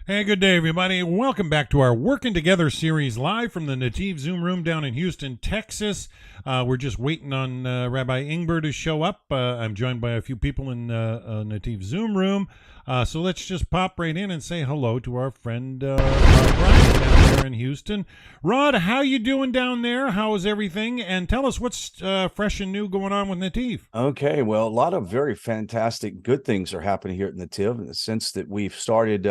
Hey, good day, everybody. Welcome back to our Working Together series live from the Netiv Zoom room down in Houston, Texas. We're just waiting on Rabbi Ingber to show up. I'm joined by a few people in Netiv Zoom room. So let's just pop right in and say hello to our friend Rod Brian down there in Houston. Rod, how you doing down there? How is everything? And tell us what's fresh and new going on with Netiv. Okay, well, a lot of very fantastic, good things are happening here at Netiv in the sense that we've started,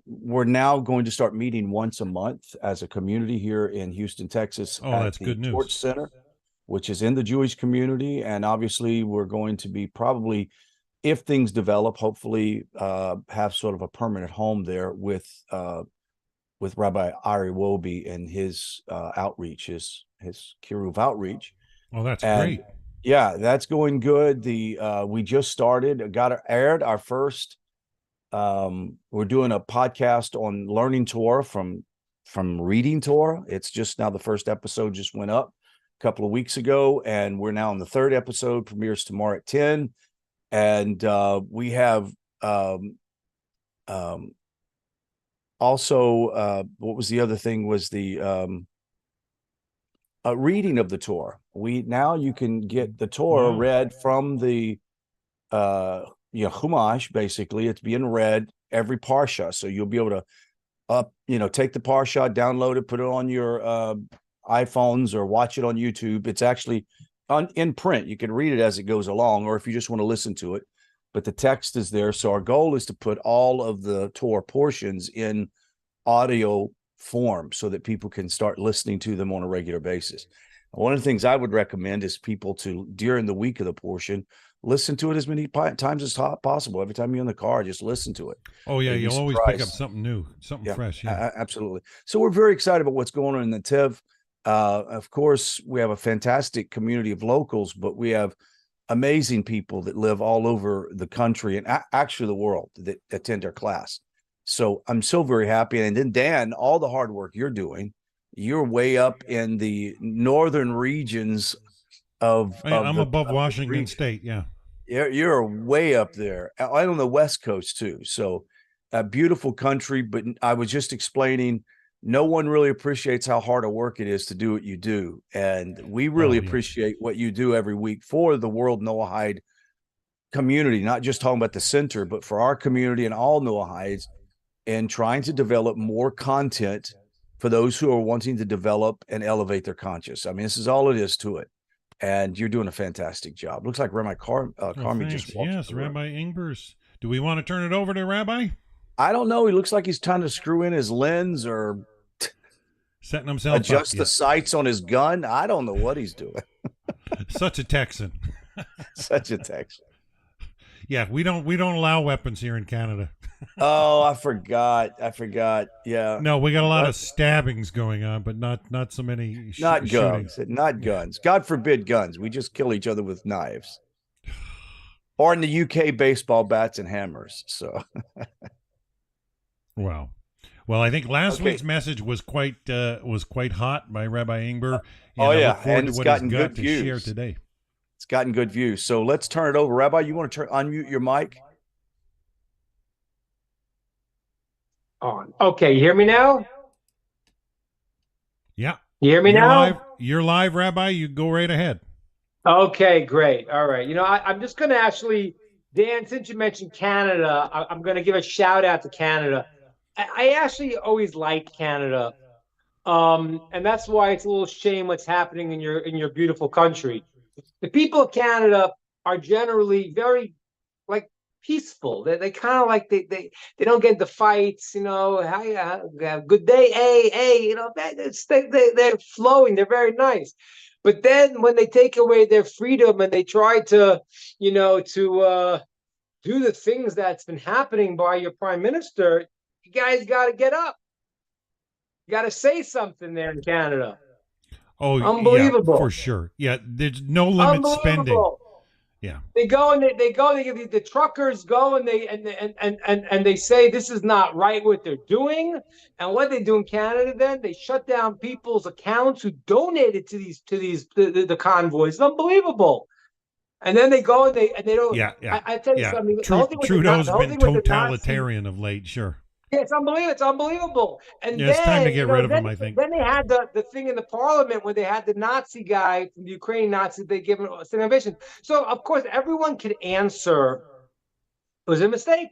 we're now going to start meeting once a month as a community here in Houston, Texas, Oh, at that's the good news. Torch Center, which is in the Jewish community. And obviously, we're going to be probably, if things develop, hopefully have sort of a permanent home there with Rabbi Ari Wobi and his outreach, his Kiruv outreach. Oh, that's And great. yeah, that's going good. We just started, aired our first. We're doing a podcast on learning Torah from reading Torah. It's just now the first episode just went up a couple of weeks ago, and we're now on the third episode. Premieres tomorrow at 10. And we have also what was the other thing was the reading of the Torah. You can get the Torah read from the Chumash. Basically, it's being read every parsha, so you'll be able to take the parsha, download it, put it on your iPhones, or watch it on YouTube. It's actually in print. You can read it as it goes along, or if you just want to listen to it, but the text is there. So our goal is to put all of the Torah portions in audio form so that people can start listening to them on a regular basis. One of the things I would recommend is people to, during the week of the portion, listen to it as many times as possible. Every time you're in the car, just listen to it. Oh, yeah, you'll always pick up something new, something fresh. Yeah, absolutely. So we're very excited about what's going on in Netiv. Of course, we have a fantastic community of locals, but we have amazing people that live all over the country and actually the world that attend our class. So I'm so very happy. And then, Dan, all the hard work you're doing, you're way up in the northern regions I'm above Washington State. Yeah. You're way up there. I'm on the West Coast too. So a beautiful country, but I was just explaining, no one really appreciates how hard a work it is to do what you do. And we really appreciate what you do every week for the World Noahide community, not just talking about the center, but for our community and all Noahides, and trying to develop more content for those who are wanting to develop and elevate their conscious. I mean, this is all it is to it. And you're doing a fantastic job. Looks like Rabbi Karmi just walked. Yes, Rabbi Ingber's. Do we want to turn it over to Rabbi? I don't know. He looks like he's trying to screw in his lens or setting himself adjust the sights on his gun. I don't know what he's doing. Such a Texan. Such a Texan. Yeah, we don't allow weapons here in Canada. Oh, I forgot. Yeah. No, we got a lot of stabbings going on, but not so many not guns. shootings. Not guns. God forbid guns. We just kill each other with knives. Or in the UK, baseball bats and hammers. So wow. Well, I think last week's message was quite hot by Rabbi Ingber. And it's gotten good views. Share today. It's gotten good views. So let's turn it over. Rabbi, you want to unmute your mic? On. Okay, you hear me now? Yeah. You hear me now? You're live, Rabbi. You go right ahead. Okay, great. All right. I'm just going to actually, Dan, since you mentioned Canada, I'm going to give a shout out to Canada. I actually always liked Canada. And that's why it's a little shame what's happening in your beautiful country. The people of Canada are generally very peaceful. They kind of like they don't get into fights, good day, hey, they're flowing, they're very nice. But then when they take away their freedom and they try to do the things that's been happening by your prime minister, you guys got to get up. You got to say something there in Canada. Oh, unbelievable. Yeah, for sure. Yeah, there's no limit spending. Yeah, they go and the truckers go and they say this is not right what they're doing. And what they do in Canada, then they shut down people's accounts who donated to the convoys. It's unbelievable. And then they go and they don't. Yeah, yeah, I tell you yeah. something. The whole thing with Trudeau's the whole been thing with the Nazis. totalitarian of late. Sure. Yeah, it's unbelievable. It's unbelievable. And Yeah, it's time to then, get rid of him, I think. then they had the thing in the parliament where they had the Nazi guy from the Ukrainian Nazis. They give him an innovation. So of course, everyone could answer it was a mistake.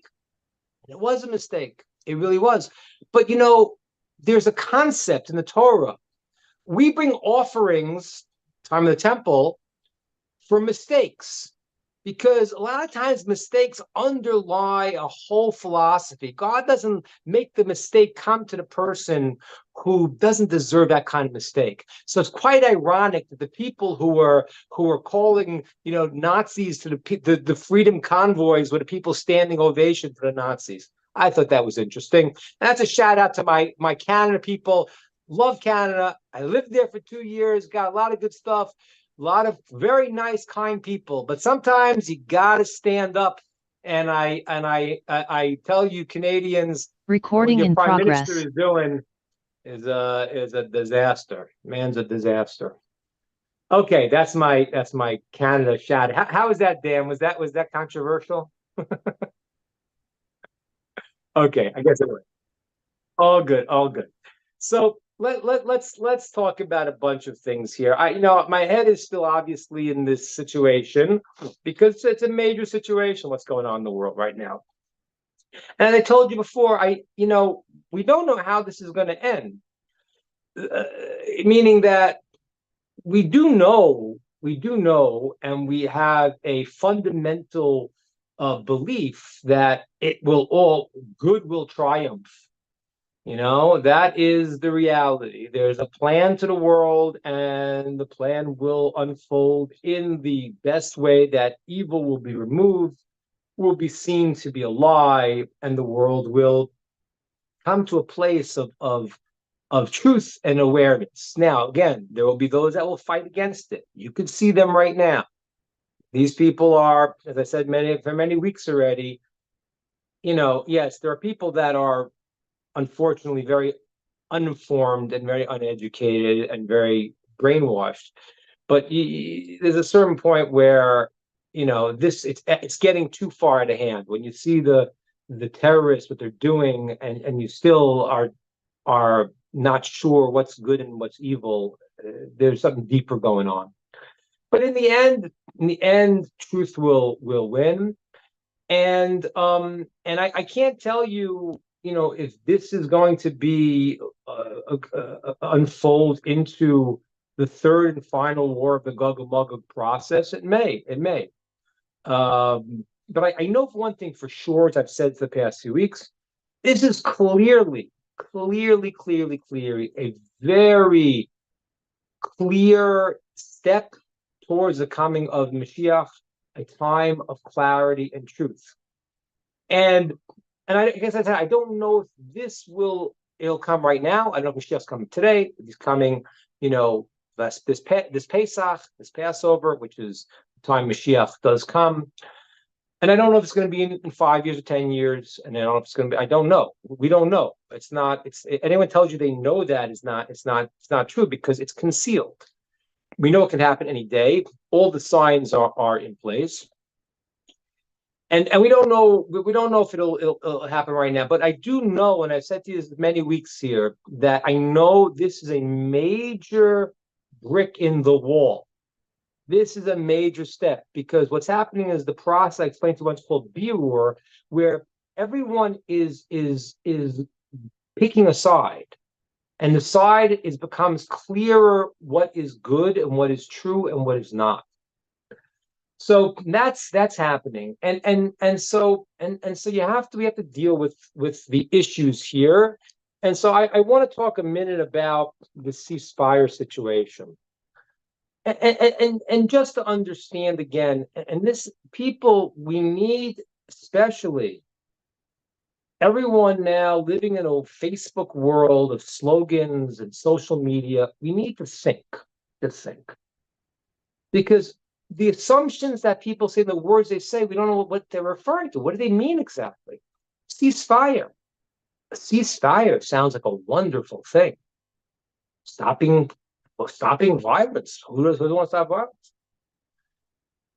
It was a mistake. It really was. But there's a concept in the Torah. We bring offerings, time of the temple, for mistakes. Because a lot of times mistakes underlie a whole philosophy. God doesn't make the mistake come to the person who doesn't deserve that kind of mistake. So it's quite ironic that the people who were calling Nazis to the freedom convoys were the people standing ovation for the Nazis. I thought that was interesting. And that's a shout out to my Canada people. Love Canada. I lived there for 2 years. Got a lot of good stuff. A lot of very nice, kind people, but sometimes you gotta stand up. And I tell you, Canadians, Recording what your in prime progress. minister is doing is a disaster. Man's a disaster. Okay, that's my Canada shout. How was that, Dan? Was that controversial? Okay, I guess it was. All good, all good. So let's talk about a bunch of things here. My head is still obviously in this situation because it's a major situation what's going on in the world right now. And I told you before, we don't know how this is going to end. Meaning that we do know, and we have a fundamental belief that good will triumph. That is the reality. There's a plan to the world, and the plan will unfold in the best way that evil will be removed, will be seen to be a lie, and the world will come to a place of truth and awareness. Now, again, there will be those that will fight against it. You can see them right now. These people are, as I said, for many weeks already, yes, there are people that are unfortunately very uninformed and very uneducated and very brainwashed. But there's a certain point where it's getting too far out of hand when you see the terrorists what they're doing, and you still are not sure what's good and what's evil. There's something deeper going on. But in the end, truth will win. And I can't tell you, if this is going to be unfold into the third and final war of the Gog and Magog process. It may. But I know for one thing for sure, as I've said for the past few weeks, this is clearly a very clear step towards the coming of Mashiach, a time of clarity and truth. And I guess I said, I don't know if it'll come right now. I don't know if Mashiach's coming today. He's coming, this Pesach, this Passover, which is the time Mashiach does come. And I don't know if it's going to be in 5 years or 10 years. And I don't know if it's going to be, I don't know. We don't know. Anyone tells you they know that it's not true because it's concealed. We know it can happen any day. All the signs are in place. And we don't know if it'll happen right now, but I do know, and I've said to you this many weeks here, that I know this is a major brick in the wall. This is a major step because what's happening is the process I explained to what's called Birur, where everyone is picking a side, and the side becomes clearer what is good and what is true and what is not. So that's happening, and so we have to deal with the issues here, and so I want to talk a minute about the ceasefire situation, and just to understand again, and this people we need, especially everyone now living in a Facebook world of slogans and social media, we need to think, because the assumptions that people say, the words they say, we don't know what they're referring to. What do they mean exactly? Ceasefire. A ceasefire sounds like a wonderful thing. Stopping violence. Who doesn't want to stop violence?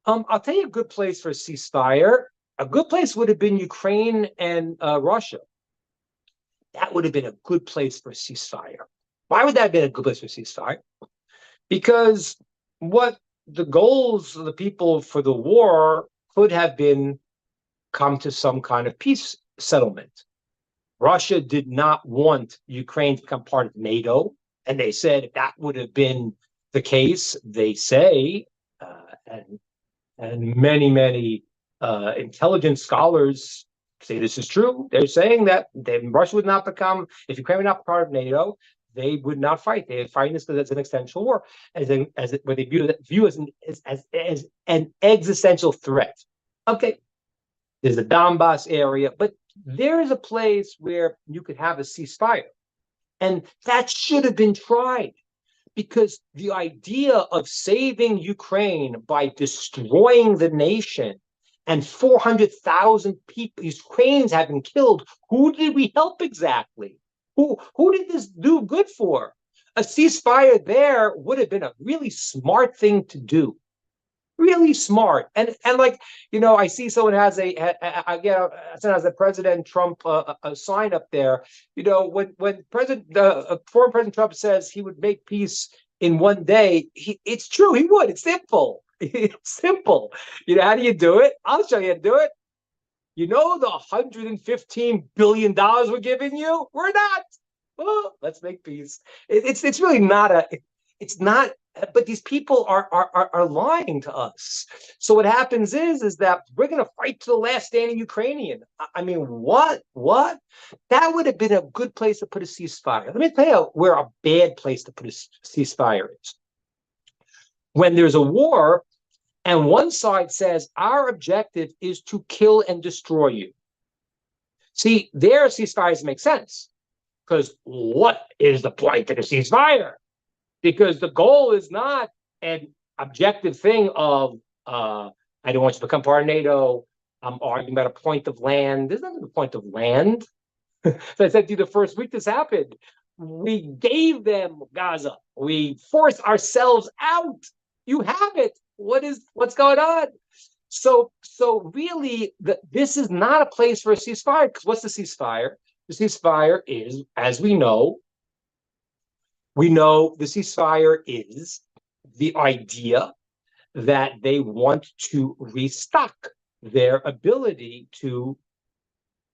I'll tell you a good place for a ceasefire. A good place would have been Ukraine and Russia. That would have been a good place for a ceasefire. Why would that have been a good place for a ceasefire? Because what the goals of the people for the war could have been come to some kind of peace settlement. Russia did not want Ukraine to become part of NATO. And they said if that would have been the case, they say, and many intelligent scholars say this is true. They're saying that Russia would not become, if Ukraine were not part of NATO, they would not fight. They would fight this as an existential war, where they view as an existential threat. Okay, there's the Donbass area, but there is a place where you could have a ceasefire, and that should have been tried. Because the idea of saving Ukraine by destroying the nation and 400,000 people, Ukrainians have been killed. Who did we help exactly? Who did this do good for? A ceasefire there would have been a really smart thing to do. Really smart. And like, I see someone has someone has a President Trump a sign up there. When former President Trump says he would make peace in one day, it's true, he would. It's simple. It's simple. How do you do it? I'll show you how to do it. The $115 billion we're giving you? We're not. Well, let's make peace. It's really not it's not, but these people are lying to us. So what happens is that we're going to fight to the last standing Ukrainian. I mean, what? That would have been a good place to put a ceasefire. Let me tell you where a bad place to put a ceasefire is. When there's a war, and one side says, our objective is to kill and destroy you. See, their ceasefires make sense. Because what is the point of a ceasefire? Because the goal is not an objective thing of, I don't want you to become part of NATO. I'm arguing about a point of land. There's nothing a point of land. So I said to you the first week this happened. We gave them Gaza. We forced ourselves out. You have it. What's going on? So really, this is not a place for a ceasefire. Because what's the ceasefire? The ceasefire is, as we know the ceasefire is the idea that they want to restock their ability to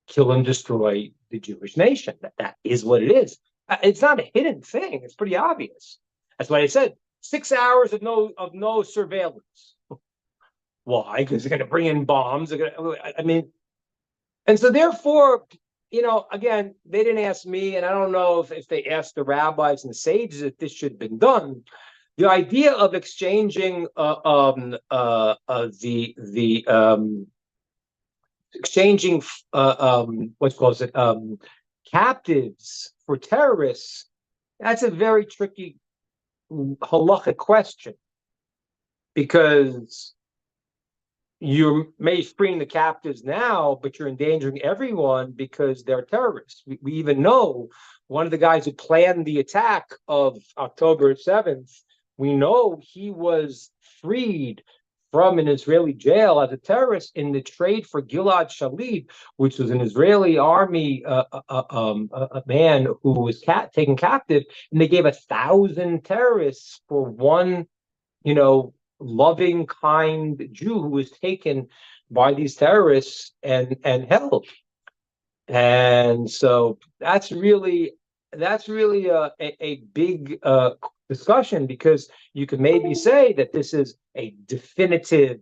kill and destroy the Jewish nation. That is what it is. It's not a hidden thing. It's pretty obvious. That's why I said 6 hours of no surveillance. Why? Because they're going to bring in bombs. And so therefore, again, they didn't ask me, and I don't know if they asked the rabbis and the sages if this should have been done. The idea of exchanging captives for terrorists, that's a very tricky halachic question, because you may free the captives now, but you're endangering everyone because they're terrorists. We even know one of the guys who planned the attack of October 7th, we know he was freed from an Israeli jail as a terrorist in the trade for Gilad Shalit, which was an Israeli army a man who was taken captive, and they gave 1,000 terrorists for one, loving, kind Jew who was taken by these terrorists and held. And so that's really a big discussion, because you could maybe say that this is a definitive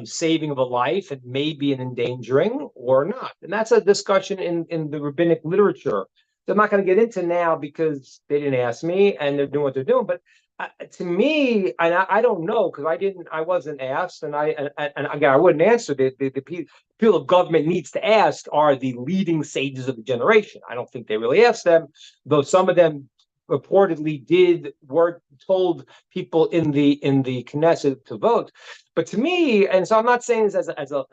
saving of a life and maybe an endangering or not. And that's a discussion in the rabbinic literature that I'm not going to get into now because they didn't ask me and they're doing what they're doing. But to me, and I don't know, because I wasn't asked, and again, I wouldn't answer. The people of government needs to ask are the leading sages of the generation. I don't think they really asked them, though some of them reportedly were told people in the Knesset to vote. But to me, and so I'm not saying this as a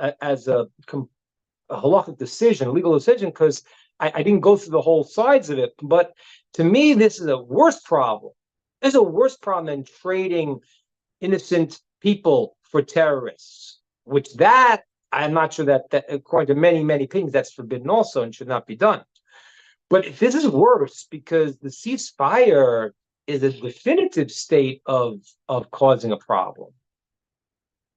halachic decision, a legal decision, because I didn't go through the whole sides of it. But to me, this is a worse problem. There's a worse problem than trading innocent people for terrorists, which that I'm not sure that according to many opinions, that's forbidden also and should not be done. But this is worse because the ceasefire is a definitive state of causing a problem.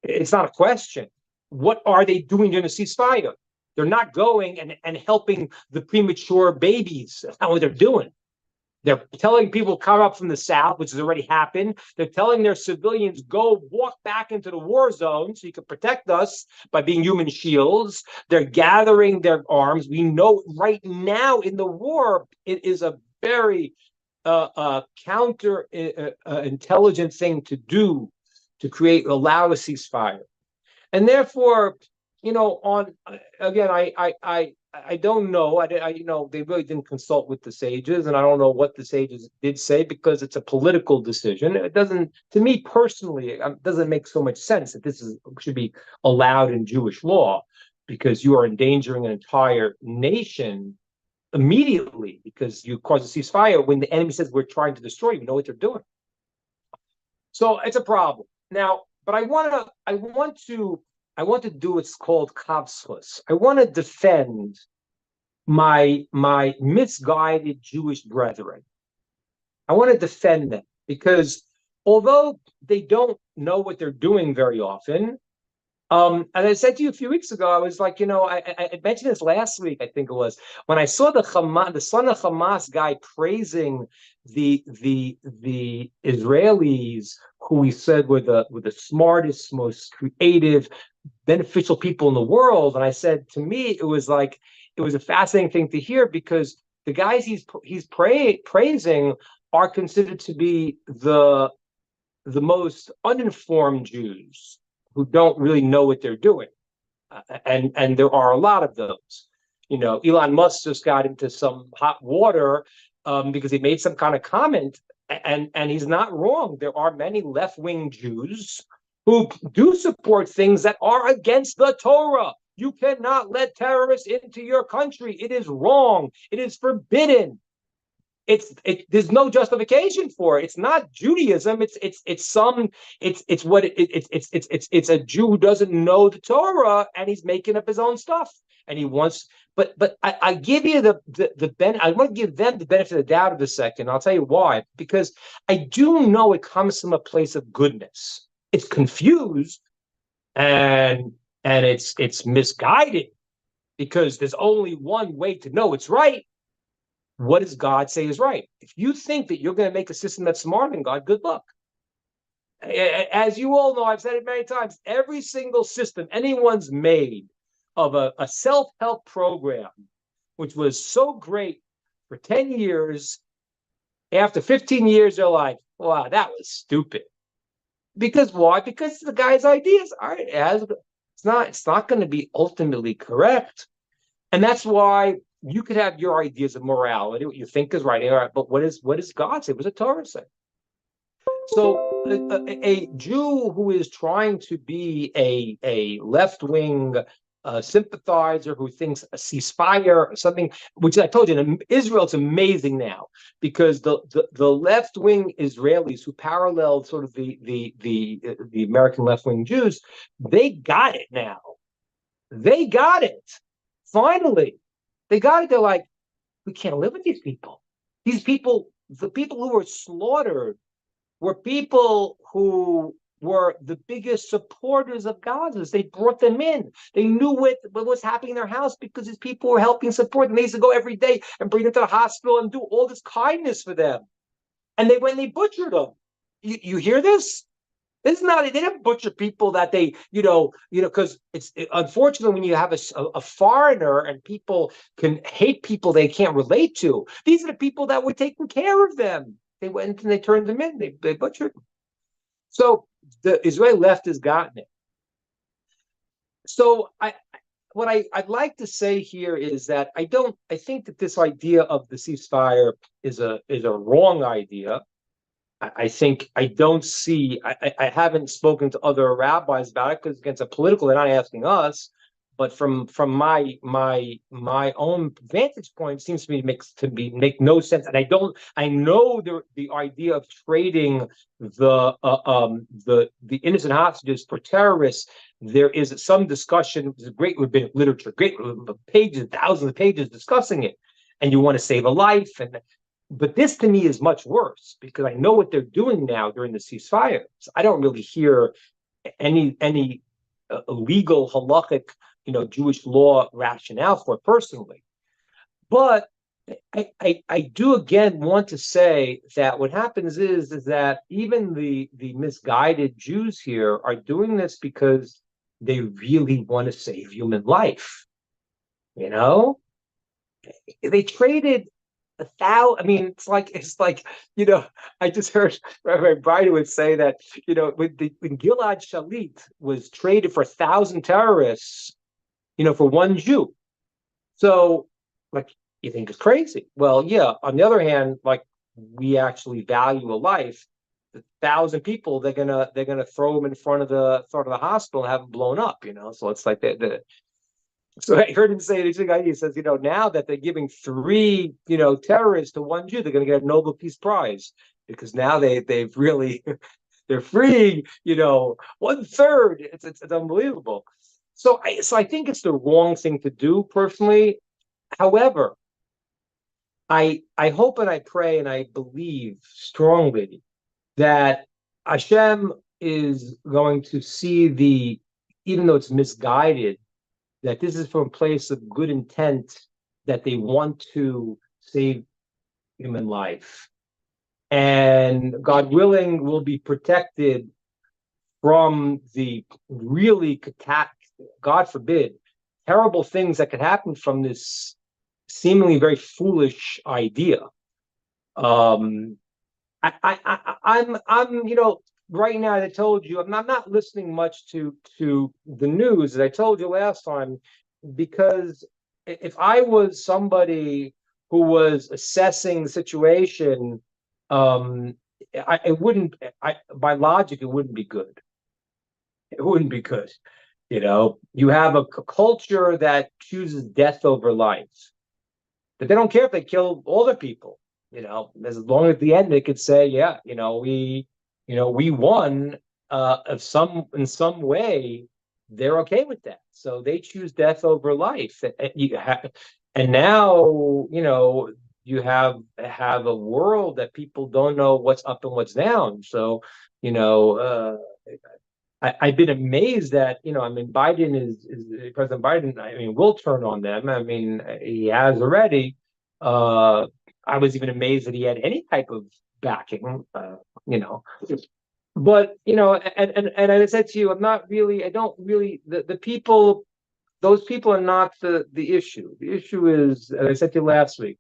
It's not a question. What are they doing during the ceasefire? They're not going and helping the premature babies. That's not what they're doing. They're telling people come up from the south, which has already happened. They're telling their civilians, go walk back into the war zone so you can protect us by being human shields. They're gathering their arms. We know right now in the war, it is a very counter intelligent thing to do to allow a ceasefire. And therefore, I don't know. They really didn't consult with the sages, and I don't know what the sages did say because it's a political decision. It doesn't, to me personally, it doesn't make so much sense that this should be allowed in Jewish law because you are endangering an entire nation immediately because you cause a ceasefire when the enemy says we're trying to destroy you. You know what they're doing. So it's a problem now. But I want to do what's called kavschus. I want to defend my misguided Jewish brethren. I want to defend them because although they don't know what they're doing very often, and I said to you a few weeks ago, I was like, I mentioned this last week, I think it was, when I saw the son of Hamas guy praising the Israelis, who he said were the smartest, most creative, beneficial people in the world. And I said, to me, it was a fascinating thing to hear because the guys he's praising are considered to be the most uninformed Jews who don't really know what they're doing. And there are a lot of those. Elon Musk just got into some hot water because he made some kind of comment, and he's not wrong. There are many left-wing Jews who do support things that are against the Torah. You cannot let terrorists into your country. It is wrong. It is forbidden. There's no justification for it. It's not Judaism. It's a Jew who doesn't know the Torah and he's making up his own stuff. And he wants, but I give you I want to give them the benefit of the doubt of a second. I'll tell you why. Because I do know it comes from a place of goodness. It's confused and it's misguided because there's only one way to know it's right. What does God say is right? If you think that you're going to make a system that's smarter than God, good luck. As you all know, I've said it many times, every single system anyone's made of a self-help program, which was so great for 10 years, after 15 years, they're like, wow, that was stupid. Because why? Because the guy's ideas aren't it's not going to be ultimately correct. And that's why you could have your ideas of morality, what you think is right, all right, but what does God say? What does the Torah say? So a Jew who is trying to be a left-wing sympathizer who thinks a ceasefire or something, which I told you, in Israel, it's amazing now because the left-wing Israelis who paralleled sort of the American left-wing Jews, they got it now. They got it. Finally. They got it. They're like, we can't live with these people. These people, the people who were slaughtered were people who were the biggest supporters of Gaza. They brought them in. They knew what was happening in their house because these people were helping support them. They used to go every day and bring them to the hospital and do all this kindness for them. And they went and they butchered them. You hear this? It's not, they didn't butcher people that they, because unfortunately when you have a foreigner and people can hate people they can't relate to, these are the people that were taking care of them. They went and they turned them in, they butchered them. So the Israeli left has gotten it. So what I'd like to say here is that I think that this idea of the ceasefire is a wrong idea. I think I haven't spoken to other rabbis about it because against a political, they're not asking us, but from my own vantage point, it seems to me make no sense. And I know the idea of trading the innocent hostages for terrorists. There is some discussion. There's a great rabbinic literature, great pages, thousands of pages discussing it, and you want to save a life. But this to me is much worse because I know what they're doing now during the ceasefire. So I don't really hear any legal halachic, Jewish law rationale for it personally. But I do again want to say that what happens is that even the misguided Jews here are doing this because they really want to save human life. They traded 1,000. I mean, it's like I just heard Rabbi Breitowitz say that when Gilad Shalit was traded for 1,000 terrorists, for one Jew. So, you think it's crazy? Well, yeah. On the other hand, we actually value a life. The 1,000 people, they're gonna throw them in front of the hospital and have them blown up. So it's like So I heard him say he says, now that they're giving 3, terrorists to one Jew, they're going to get a Nobel Peace Prize because now they've really they're freeing, 1/3. It's unbelievable. So I think it's the wrong thing to do personally. However, I hope and I pray and I believe strongly that Hashem is going to see even though it's misguided, that this is from a place of good intent, that they want to save human life. And God willing, will be protected from the really, God forbid, terrible things that could happen from this seemingly very foolish idea. I'm right now, I told you, I'm not listening much to the news, as I told you last time, because if I was somebody who was assessing the situation, by logic, it wouldn't be good. It wouldn't be good. You have a culture that chooses death over life, but they don't care if they kill all the people. As long as at the end they could say, yeah, we won in some way. They're okay with that, so they choose death over life. And now you have a world that people don't know what's up and what's down. So I've been amazed that Biden is President Biden. Will turn on them. He has already. I was even amazed that he had any type of backing. But and I said to you, I don't really the people. Those people are not the issue. The issue is, as I said to you last week,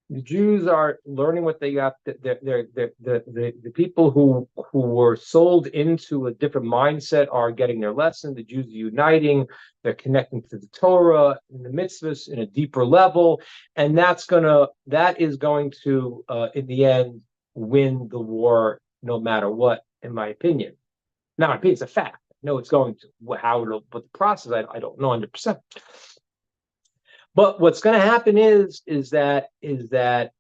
the Jews are learning what they got. The people who were sold into a different mindset are getting their lesson. The Jews are uniting. They're connecting to the Torah and the mitzvahs in a deeper level, and that is going to in the end win the war, no matter what. In my opinion, now my opinion, it's a fact. No, it's going to. But the process, I don't know 100%. But what's going to happen is that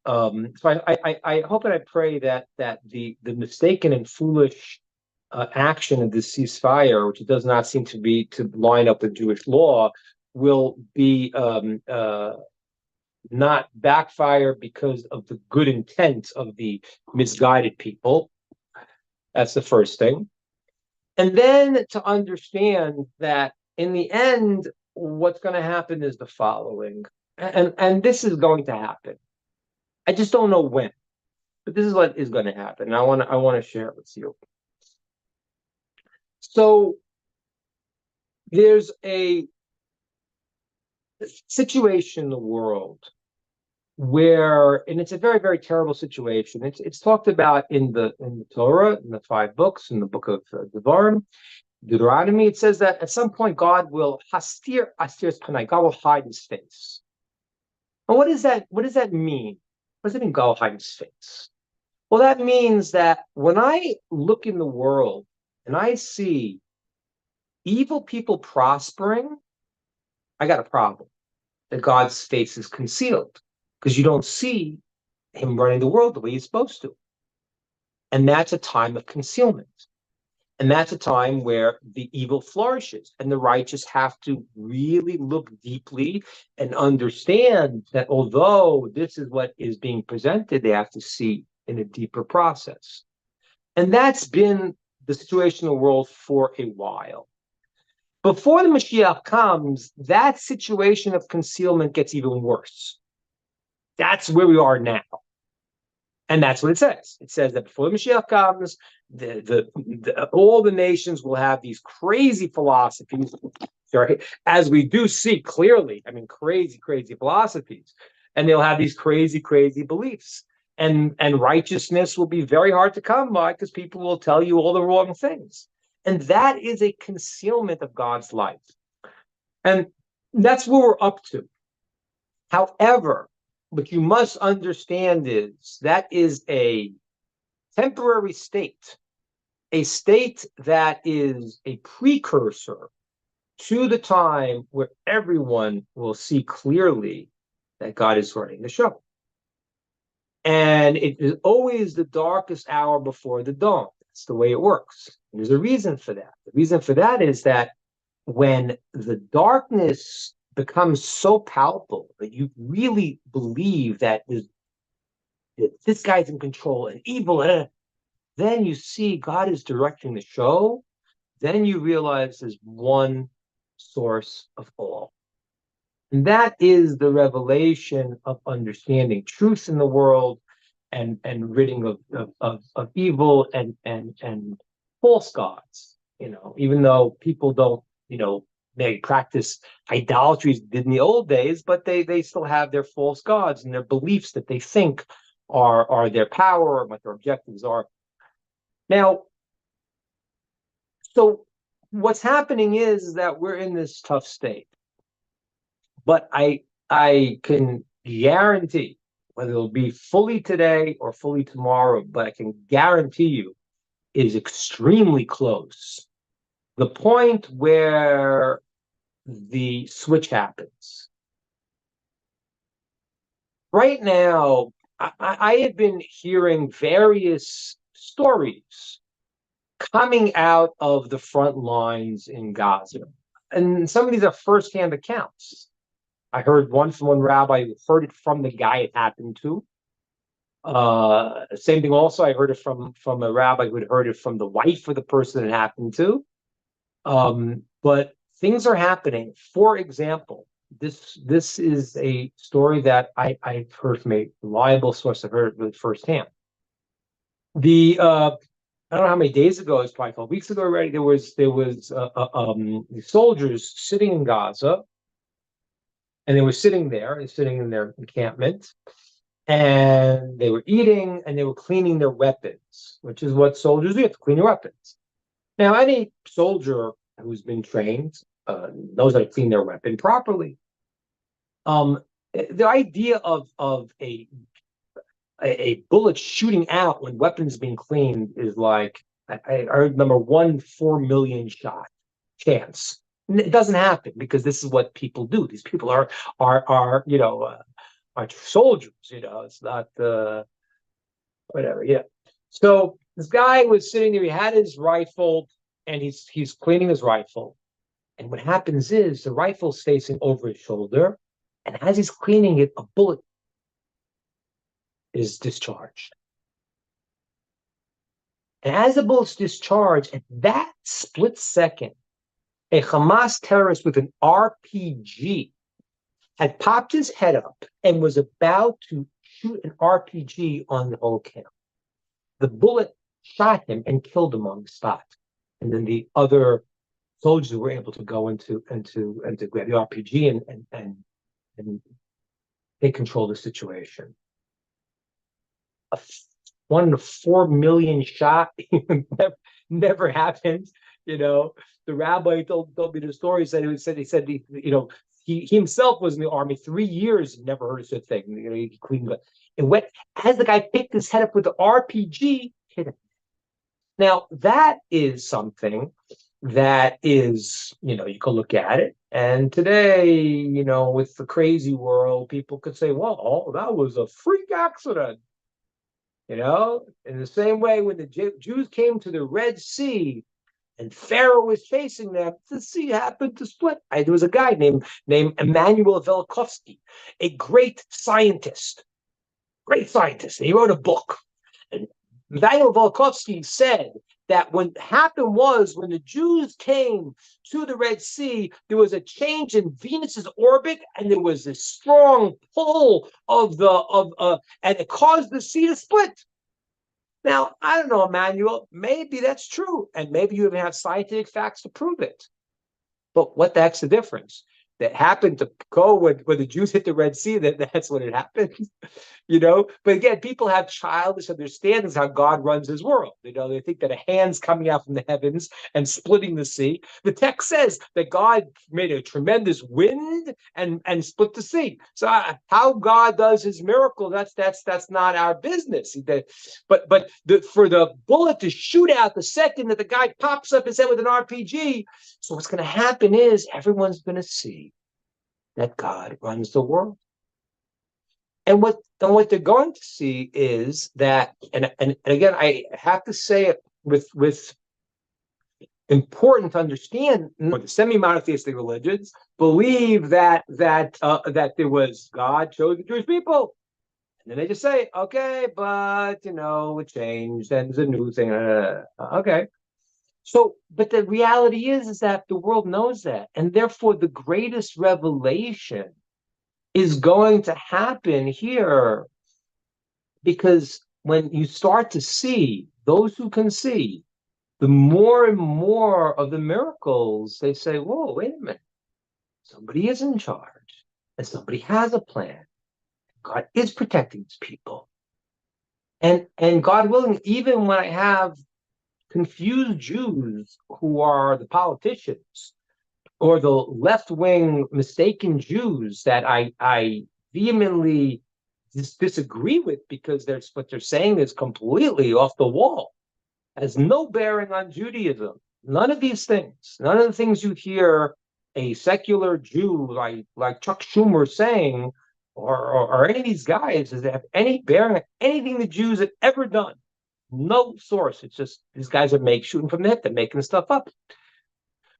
so I hope and I pray that the mistaken and foolish action of this ceasefire, which it does not seem to line up with Jewish law, will be not backfire because of the good intent of the misguided people. That's the first thing. And then to understand that in the end, what's going to happen is the following, and this is going to happen. I just don't know when, but this is what is going to happen. And I want to share it with you. So there's a situation in the world where, and it's a very, very terrible situation. It's talked about in the Torah, in the 5 books, in the book of Deuteronomy. It says that at some point God will God will hide his face. And what does that mean? What does it mean, God will hide his face? Well, that means that when I look in the world and I see evil people prospering, I got a problem. That God's face is concealed because you don't see him running the world the way he's supposed to. And that's a time of concealment. And that's a time where the evil flourishes and the righteous have to really look deeply and understand that although this is what is being presented, they have to see in a deeper process. And that's been the situation in the world for a while. Before the Mashiach comes, that situation of concealment gets even worse. That's where we are now. And that's what it says. It says that before the Mashiach comes, all the nations will have these crazy philosophies, right? As we do see clearly, I mean, crazy philosophies. And they'll have these crazy beliefs. And righteousness will be very hard to come by because people will tell you all the wrong things. And that is a concealment of God's light. And that's what we're up to. However, what you must understand is that is a temporary state, a state that is a precursor to the time where everyone will see clearly that God is running the show. And it is always the darkest hour before the dawn. That's the way it works. And there's a reason for that. The reason for that is that when the darkness becomes so palpable that you really believe that this guy's in control and evil, then you see God is directing the show. Then you realize there's one source of all. And that is the revelation of understanding truth in the world and ridding of evil and false gods. Even though people don't, they practice idolatries did in the old days, but they still have their false gods and their beliefs that they think are their power and what their objectives are. Now, so what's happening is that we're in this tough state. But I can guarantee, whether it'll be fully today or fully tomorrow, but I can guarantee you it is extremely close. The point where the switch happens. Right now, I have been hearing various stories coming out of the front lines in Gaza. And some of these are firsthand accounts. I heard one from one rabbi who heard it from the guy it happened to. Same thing also, I heard it from a rabbi who had heard it from the wife of the person it happened to. But things are happening. For example, this is a story that I've heard from a reliable source. I've heard it really firsthand. I don't know how many days ago, it's probably 12 weeks ago already, there was the soldiers sitting in Gaza. And they were sitting in their encampment, and they were eating and they were cleaning their weapons, which is what soldiers do. You have to clean your weapons. Now, any soldier who's been trained knows how to clean their weapon properly. The idea of a bullet shooting out when weapons being cleaned is like, I remember 1/4 million shot chance. It doesn't happen because this is what people do. These people are soldiers. It's not whatever. Yeah. So this guy was sitting there. He had his rifle, and he's cleaning his rifle. And what happens is the rifle's facing over his shoulder, and as he's cleaning it, a bullet is discharged. And as the bullet's discharged, at that split second, a Hamas terrorist with an RPG had popped his head up and was about to shoot an RPG on the whole camp. The bullet shot him and killed him on the spot. And then the other soldiers were able to go into grab the RPG and take control of the situation. A 1/4 million shot never happened. The rabbi told me the story. He said he himself was in the army 3 years, never heard of such a thing. He cleaned it. It went as the guy picked his head up with the RPG, hit him. Now that is something that is, you can look at it. And today, with the crazy world, people could say, well, oh, that was a freak accident. In the same way, when the Jews came to the Red Sea and Pharaoh was chasing them, the sea happened to split. There was a guy named Immanuel Velikovsky, a great scientist. Great scientist. He wrote a book. And Immanuel Velikovsky said that what happened was when the Jews came to the Red Sea, there was a change in Venus's orbit, and there was a strong pull and it caused the sea to split. Now, I don't know, Emmanuel, maybe that's true, and maybe you even have scientific facts to prove it. But what the heck's the difference? That happened to go when the Jews hit the Red Sea, that's when it happened. But again, people have childish understandings how God runs his world. They think that a hand's coming out from the heavens and splitting the sea. The text says that God made a tremendous wind and split the sea. So how God does his miracle, that's not our business. But for the bullet to shoot out the second that the guy pops up his head with an RPG, so what's going to happen is everyone's going to see that God runs the world. And what they're going to see is that, and again, I have to say it with important to understand, the semi-monotheistic religions believe that there was God chose the Jewish people. And then they just say, okay, but it changed and there's a new thing. Okay. So, but the reality is that the world knows that. And therefore the greatest revelation is going to happen here, because when you start to see, those who can see, the more and more of the miracles, they say, whoa, wait a minute. Somebody is in charge and somebody has a plan. God is protecting his people. And God willing, even when I have confused Jews who are the politicians, or the left-wing mistaken Jews that I vehemently disagree with, because what they're saying is completely off the wall, has no bearing on Judaism. None of these things, none of the things you hear a secular Jew like Chuck Schumer saying, or any of these guys, does it have any bearing on anything the Jews have ever done? No source. It's just these guys are shooting from the hip. They're making stuff up.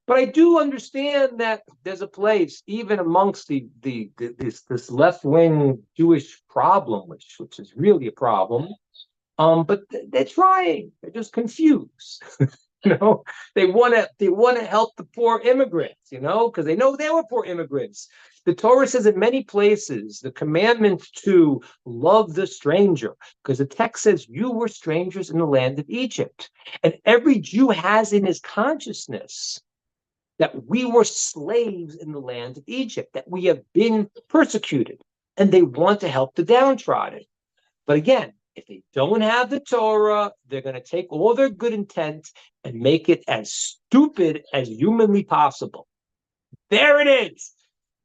But I do understand that there's a place, even amongst this left-wing Jewish problem, which is really a problem. But they're trying. They're just confused. They want to help the poor immigrants. Because they know they were poor immigrants. The Torah says in many places the commandment to love the stranger, because the text says you were strangers in the land of Egypt, and every Jew has in his consciousness that we were slaves in the land of Egypt, that we have been persecuted, and they want to help the downtrodden. But again, if they don't have the Torah, they're going to take all their good intent and make it as stupid as humanly possible. There it is.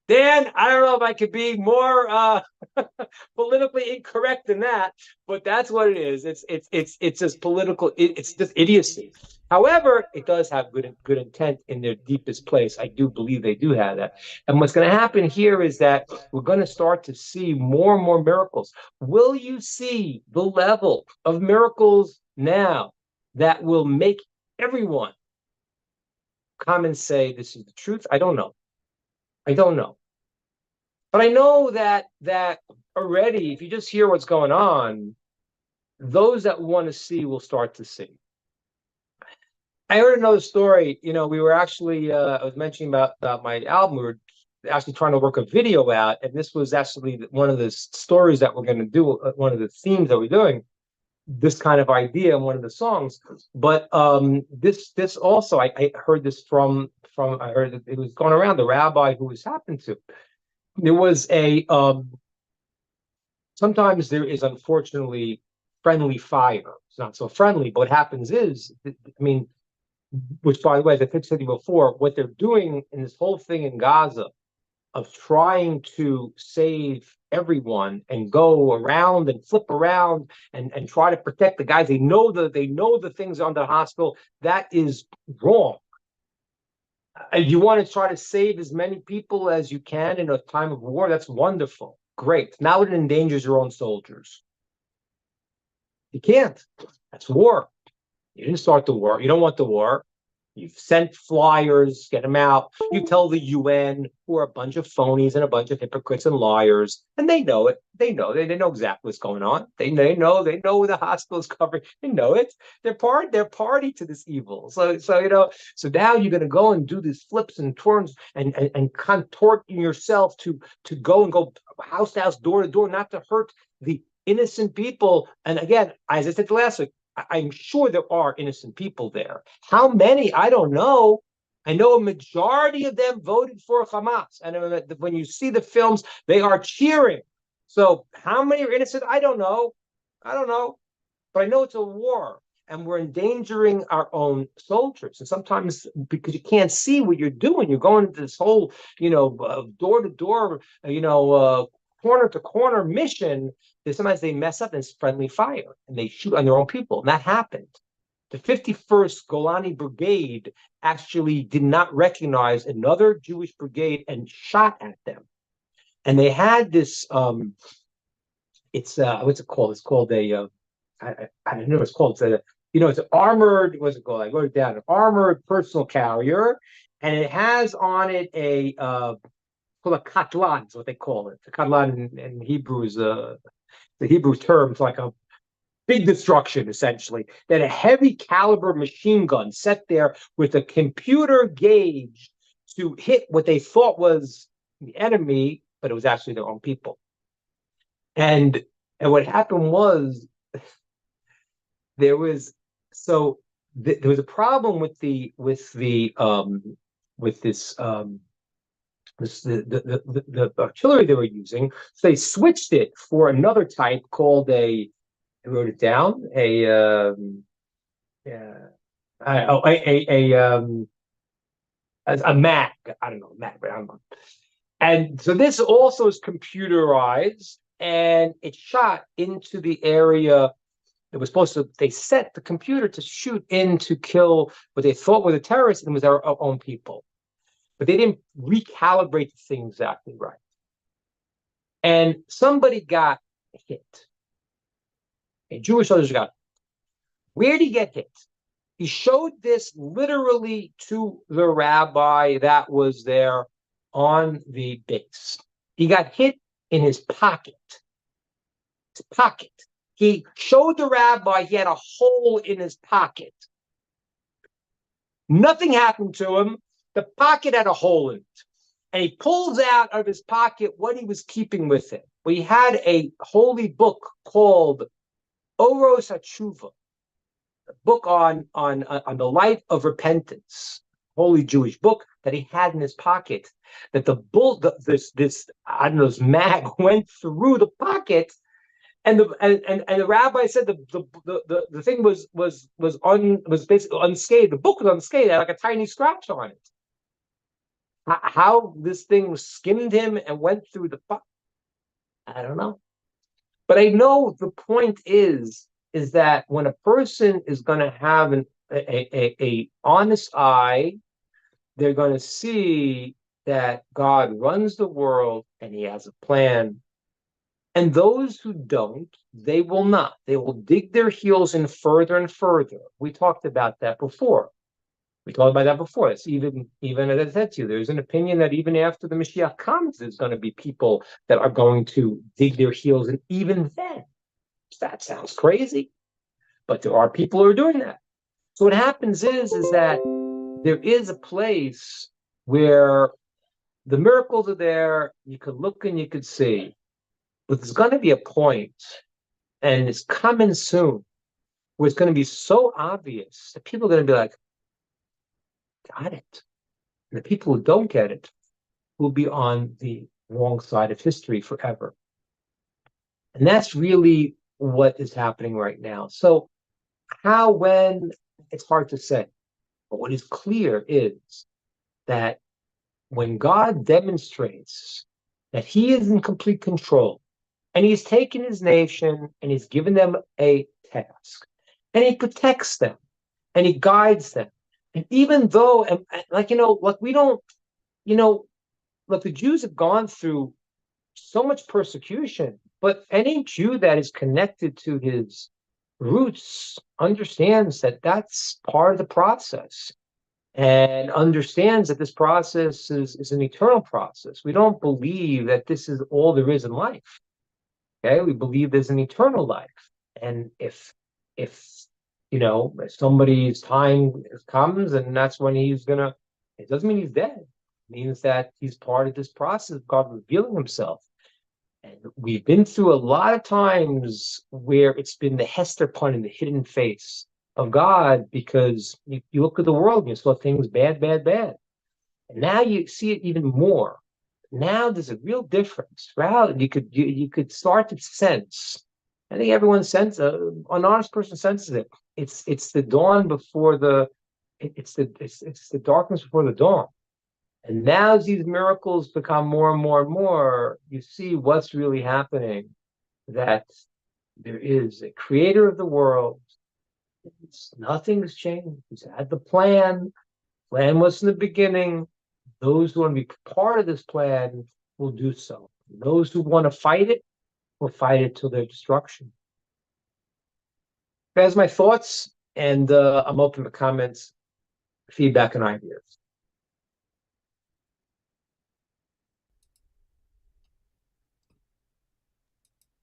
Dan, I don't know if I could be more politically incorrect than that, but that's what it is. It's just political. It's just idiocy. However, it does have good intent in their deepest place. I do believe they do have that. And what's going to happen here is that we're going to start to see more and more miracles. Will you see the level of miracles now that will make everyone come and say this is the truth? I don't know. But I know that already, if you just hear what's going on, those that want to see will start to see. I heard another story. We were actually, I was mentioning about my album. We were actually trying to work a video out, and this was actually one of the stories that we're going to do, one of the themes that we're doing, this kind of idea in one of the songs. But this also, I heard this from I heard that it was going around, the rabbi who this happened to. There was sometimes there is, unfortunately, friendly fire. It's not so friendly, but what happens is, which, by the way, as I said before, what they're doing in this whole thing in Gaza of trying to save everyone and go around and flip around and try to protect the guys. They know the things on the hospital. That is wrong. You want to try to save as many people as you can in a time of war. That's wonderful. Great. Now it endangers your own soldiers. You can't. That's war. You didn't start the war. You don't want the war. You've sent flyers, get them out. You tell the UN, who are a bunch of phonies and a bunch of hypocrites and liars, and they know it. They know. They know exactly what's going on. They know. They know the hospital's covering. They know it. They're party to this evil. So So now you're going to go and do these flips and turns and contort yourself to go house to house, door to door, not to hurt the innocent people. And again, as I said last week, I'm sure there are innocent people there. How many? I don't know. I know a majority of them voted for Hamas. And when you see the films, they are cheering. So how many are innocent? I don't know. But I know it's a war. And we're endangering our own soldiers. And sometimes because you can't see what you're doing, you're going into this whole, door to door, corner to corner mission. Sometimes they mess up and it's friendly fire and they shoot on their own people. And that happened. The 51st Golani Brigade actually did not recognize another Jewish brigade and shot at them. And they had this, what's it called? It's called I don't know what it's called. It's an armored, what's it called? I wrote it down, an armored personal carrier. And it has on it called a katlan, is what they call it. The katlan in Hebrew is the Hebrew term for like a big destruction, essentially. Then a heavy caliber machine gun set there with a computer gauge to hit what they thought was the enemy, but it was actually their own people. And what happened was there was a problem with the artillery they were using. So they switched it for another type called I wrote it down, a mag. I don't know, mag, but I don't know. And so this also is computerized, and it shot into the area that was supposed to. They set the computer to shoot in to kill what they thought were the terrorists, and it was our own people. But they didn't recalibrate the thing exactly right. And somebody got hit. A Jewish soldier got hit. Where did he get hit? He showed this literally to the rabbi that was there on the base. He got hit in his pocket. His pocket. He showed the rabbi he had a hole in his pocket. Nothing happened to him. The pocket had a hole in it. And he pulls out of his pocket what he was keeping with him. Well, he had a holy book called Oros HaTshuva, a book on the life of repentance, holy Jewish book that he had in his pocket. That this mag went through the pocket, and the rabbi said the thing was basically unscathed. The book was unscathed, had like a tiny scratch on it. How this thing skinned him and went through the pocket, I don't know. But I know the point is that when a person is going to have a honest eye, they're going to see that God runs the world and he has a plan. And those who don't, they will not. They will dig their heels in further and further. We talked about that before. It's even as I said to you, there's an opinion that even after the Mashiach comes, there's going to be people that are going to dig their heels, and even then, that sounds crazy, but there are people who are doing that. So what happens is that there is a place where the miracles are there. You could look and you could see, but there's going to be a point, and it's coming soon, where it's going to be so obvious that people are going to be like, got it. And the people who don't get it will be on the wrong side of history forever. And that's really what is happening right now. So how, when, it's hard to say. But what is clear is that when God demonstrates that he is in complete control, and he's taken his nation and he's given them a task, and he protects them, and he guides them, And even though, and like, like we don't, you know, like the Jews have gone through so much persecution, but any Jew that is connected to his roots understands that that's part of the process and understands that this process is an eternal process. We don't believe that this is all there is in life. Okay, we believe there's an eternal life, and if if somebody's time comes and that's when he's gonna, it doesn't mean he's dead. It means that he's part of this process of God revealing Himself. And we've been through a lot of times where it's been the Hester pun in the hidden face of God, because you look at the world and you saw things bad, bad, bad. And now you see it even more. Now there's a real difference. Wow, you could start to sense. I think everyone senses, an honest person senses it. It's the dawn before the, it's the darkness before the dawn. And now as these miracles become more and more and more, you see what's really happening, that there is a creator of the world. Nothing's changed. He's had the plan. Plan was in the beginning. Those who want to be part of this plan will do so. Those who want to fight it will fight it till their destruction. That's my thoughts, and I'm open to comments, feedback, and ideas.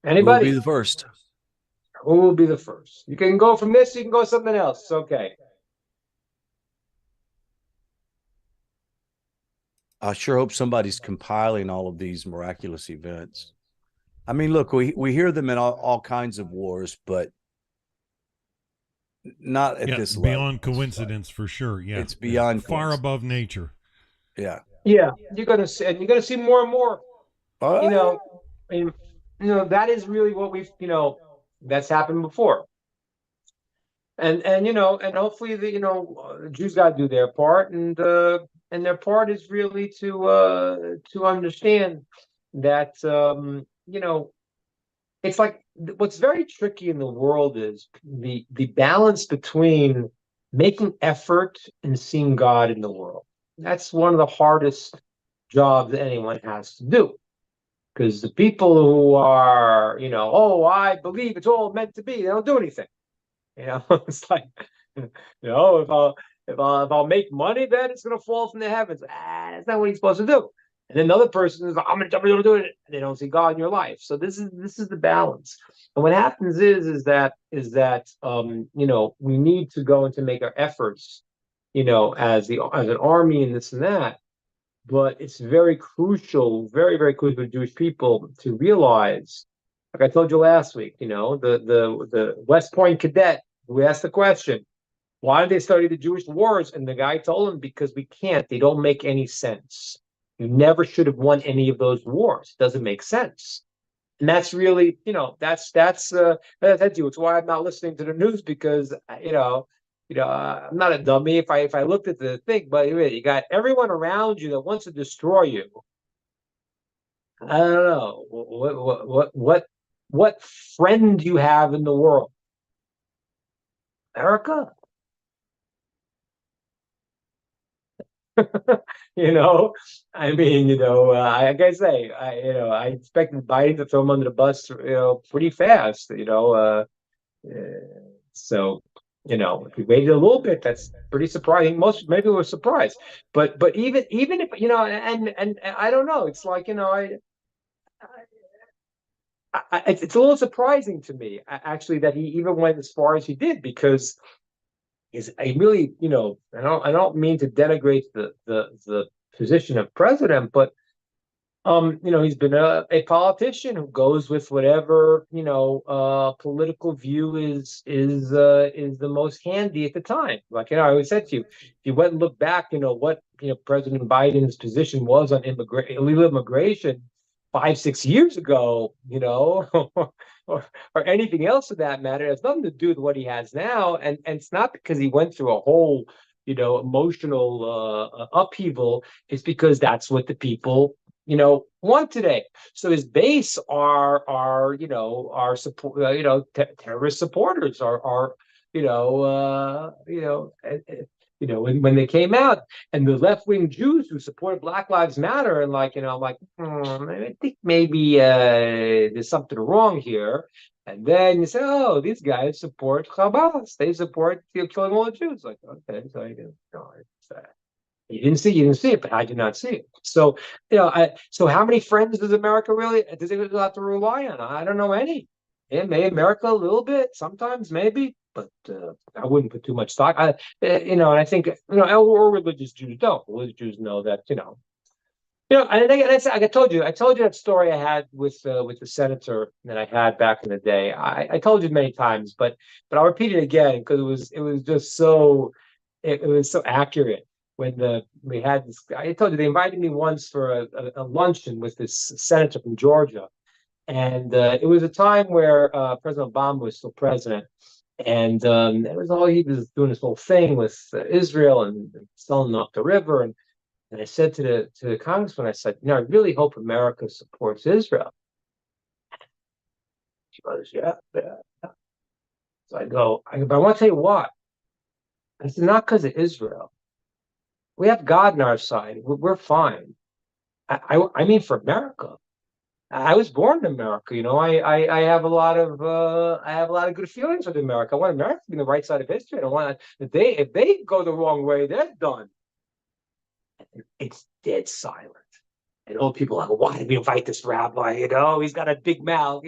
Who will Anybody? be the first? Who will be the first? You can go from this, you can go something else. It's okay. I sure hope somebody's compiling all of these miraculous events. I mean, look, we hear them in all kinds of wars, but not at this level. Beyond coincidence, for sure. Yeah, it's beyond far above nature. Yeah, you're gonna see, and you're gonna see more and more. And that is really what we've, that's happened before. And and hopefully the Jews got to do their part, and their part is really to understand that it's like what's very tricky in the world is the balance between making effort and seeing God in the world. That's one of the hardest jobs that anyone has to do, because the people who are, oh, I believe it's all meant to be, they don't do anything. It's like, if I'll make money, then it's gonna fall from the heavens. That's not what he's supposed to do. And then another person is like, I'm gonna do it, and they don't see God in your life. So this is the balance. And what happens is that we need to go and to make our efforts, as an army and this and that. But it's very crucial, very, very crucial for Jewish people to realize, like I told you last week, the West Point cadet who asked the question, why did they study the Jewish wars? And the guy told him, because we can't. They don't make any sense. You never should have won any of those wars. It doesn't make sense. And that's really, that's you. It's why I'm not listening to the news, because I'm not a dummy. If I looked at the thing, but you got everyone around you that wants to destroy you. I don't know what friend you have in the world. America. I mean, like I say, I expected Biden to throw him under the bus, pretty fast, so, if we waited a little bit, that's pretty surprising. Most maybe we're surprised, but even if, and I don't know, it's like, it's a little surprising to me, actually, that he even went as far as he did, because I really, I don't mean to denigrate the position of president, but he's been a politician who goes with whatever political view is the most handy at the time. Like I always said to you, if you went and look back, what President Biden's position was on illegal immigration 5-6 years ago, or anything else of that matter, it has nothing to do with what he has now, and it's not because he went through a whole emotional upheaval. It's because that's what the people want today. So his base are support, terrorist supporters, are when they came out, and the left-wing Jews who supported Black Lives Matter, and I'm like, I think maybe there's something wrong here. And then you say, oh, these guys support Hamas. They support killing all the Jews. Like, okay, so you didn't see it, but I did not see it. So, so how many friends does America really have to rely on? I don't know any. Yeah, maybe America a little bit, sometimes maybe, but I wouldn't put too much stock. And I think or religious Jews don't. Religious Jews know that and I told you that story I had with the senator that I had back in the day. I told you many times, but I'll repeat it again because it was just so it was so accurate. When we had this, I told you they invited me once for a luncheon with this senator from Georgia. And it was a time where President Obama was still president, and it was he was doing this whole thing with Israel and selling off the river. And I said to the congressman, I said, I really hope America supports Israel. She goes, yeah. So I go, but I want to tell you why. I said, not because of Israel. We have God on our side. We're fine. I mean, for America. I was born in America, I have a lot of good feelings with America. I want America to be on the right side of history. I don't want if they go the wrong way, they're done. It's dead silent. And old people are like, why did we invite this rabbi? He's got a big mouth.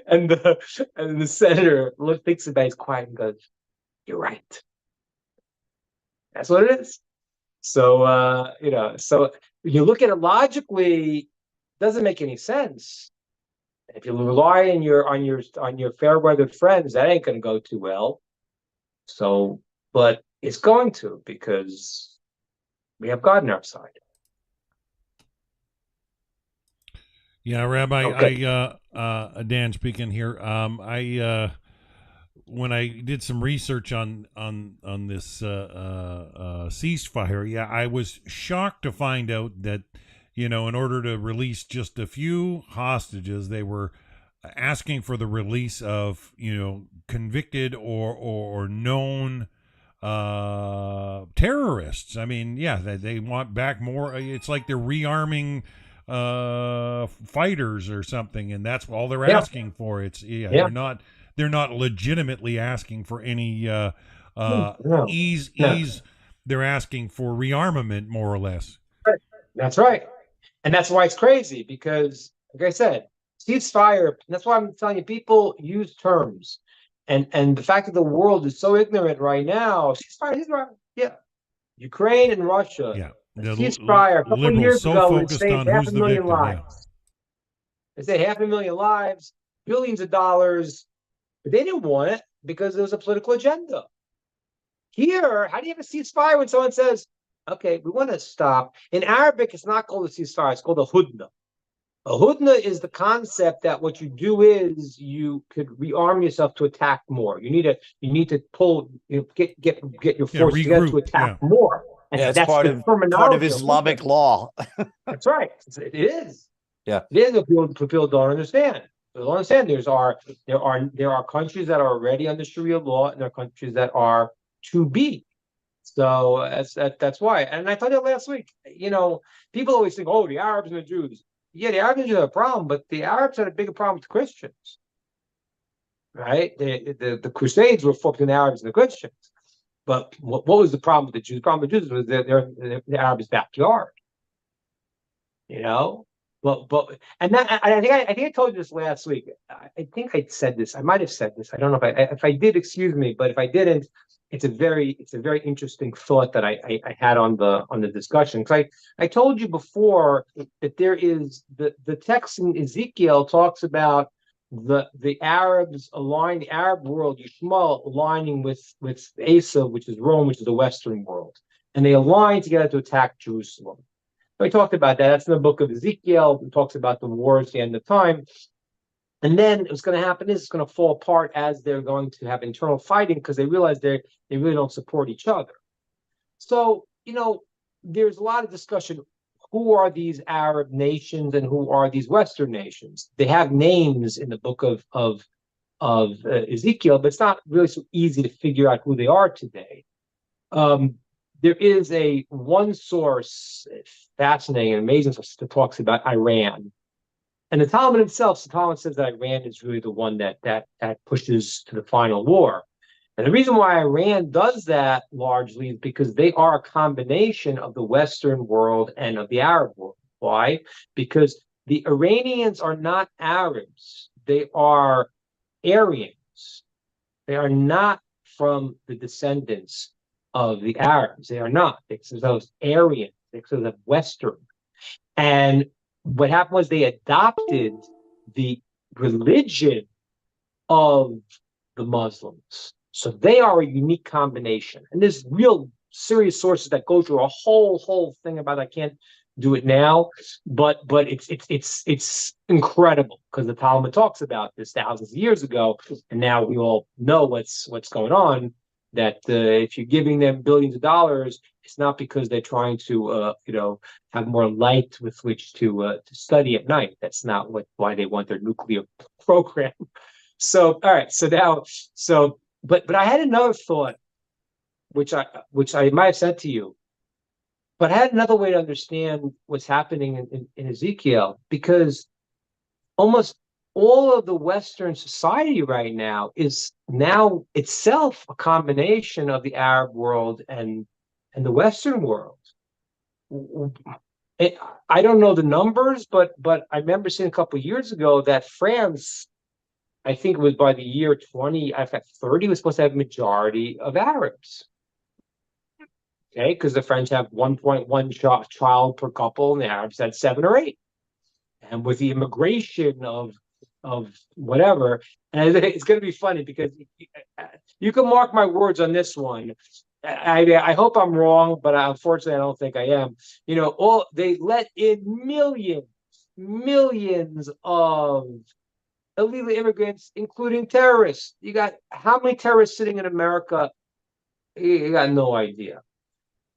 and the senator thinks about it, he's quiet and goes, "You're right. That's what it is." So so you look at it logically. Doesn't make any sense. If you rely on your fair weather friends, that ain't going to go too well. So, but it's going to, because we have God on our side. Yeah, Rabbi. Okay. Dan speaking here. When I did some research on this ceasefire, I was shocked to find out that, in order to release just a few hostages, they were asking for the release of, convicted or known terrorists. I mean, they want back more. It's like they're rearming fighters or something, and that's all they're asking for. They're not legitimately asking for any ease. They're asking for rearmament, more or less. That's right. And that's why it's crazy, because, like I said, ceasefire, that's why I'm telling you, people use terms. And the fact that the world is so ignorant right now, ceasefire, yeah. Ukraine and Russia, ceasefire, a couple of years ago, it saved 500,000 lives. They say 500,000 lives, billions of dollars, but they didn't want it because there was a political agenda. Here, how do you have a ceasefire when someone says, okay, we want to stop? In Arabic, it's not called a ceasefire, it's called a hudna. A hudna is the concept that what you do is you could rearm yourself to attack more. You need to pull, get your forces together to attack more. And that's part of Islamic law. That's right. It is. Yeah. It is. People don't understand. They don't understand. There are countries that are already under Sharia law, and there are countries that are to be. So that's why. And I told you last week, people always think, oh, the Arabs and the Jews. Yeah, the Arabs and the Jews have a problem, but the Arabs had a bigger problem with the Christians. Right? The Crusades were fought between the Arabs and the Christians. But what was the problem with the Jews? The problem with the Jews was they're the Arabs' backyard. But and that I think I told you this last week. I think I said this. I might have said this. I don't know if I did. Excuse me, but if I didn't, it's a very interesting thought that I had on the discussion. Because I told you before that there is the text in Ezekiel talks about the Arabs the Arab world, Yishmael, aligning with Asa, which is Rome, which is the Western world, and they align together to attack Jerusalem. We talked about that. That's in the book of Ezekiel. It talks about the wars at the end of time. And then what's going to happen is it's going to fall apart as they're going to have internal fighting, because they realize they really don't support each other. So, there's a lot of discussion. Who are these Arab nations and who are these Western nations? They have names in the book of Ezekiel, but it's not really so easy to figure out who they are today. There is a one source, fascinating and amazing source, that talks about Iran. And the Talmud itself, the Talmud says that Iran is really the one that pushes to the final war. And the reason why Iran does that largely is because they are a combination of the Western world and of the Arab world. Why? Because the Iranians are not Arabs. They are Aryans. They are not from the descendants of the Arabs. They are not. It's those Aryans. It's the Western. And what happened was they adopted the religion of the Muslims. So they are a unique combination. And there's real serious sources that go through a whole thing about it. I can't do it now, but it's incredible because the Talmud talks about this thousands of years ago, and now we all know what's going on. That if you're giving them billions of dollars, it's not because they're trying to have more light with which to study at night. That's not why they want their nuclear program. So all right, but I had another thought, which I might have said to you. But I had another way to understand what's happening in Ezekiel, because almost all of the Western society right now is now itself a combination of the Arab world and the Western world. I don't know the numbers, but I remember seeing a couple of years ago that France, I think it was by the year 2030, was supposed to have a majority of Arabs. Okay, because the French have 1.1 child per couple, and the Arabs had 7 or 8. And with the immigration of whatever, and it's going to be funny because you can mark my words on this one. I hope I'm wrong, but unfortunately, I don't think I am. They let in millions of illegal immigrants, including terrorists. You got how many terrorists sitting in America? You got no idea.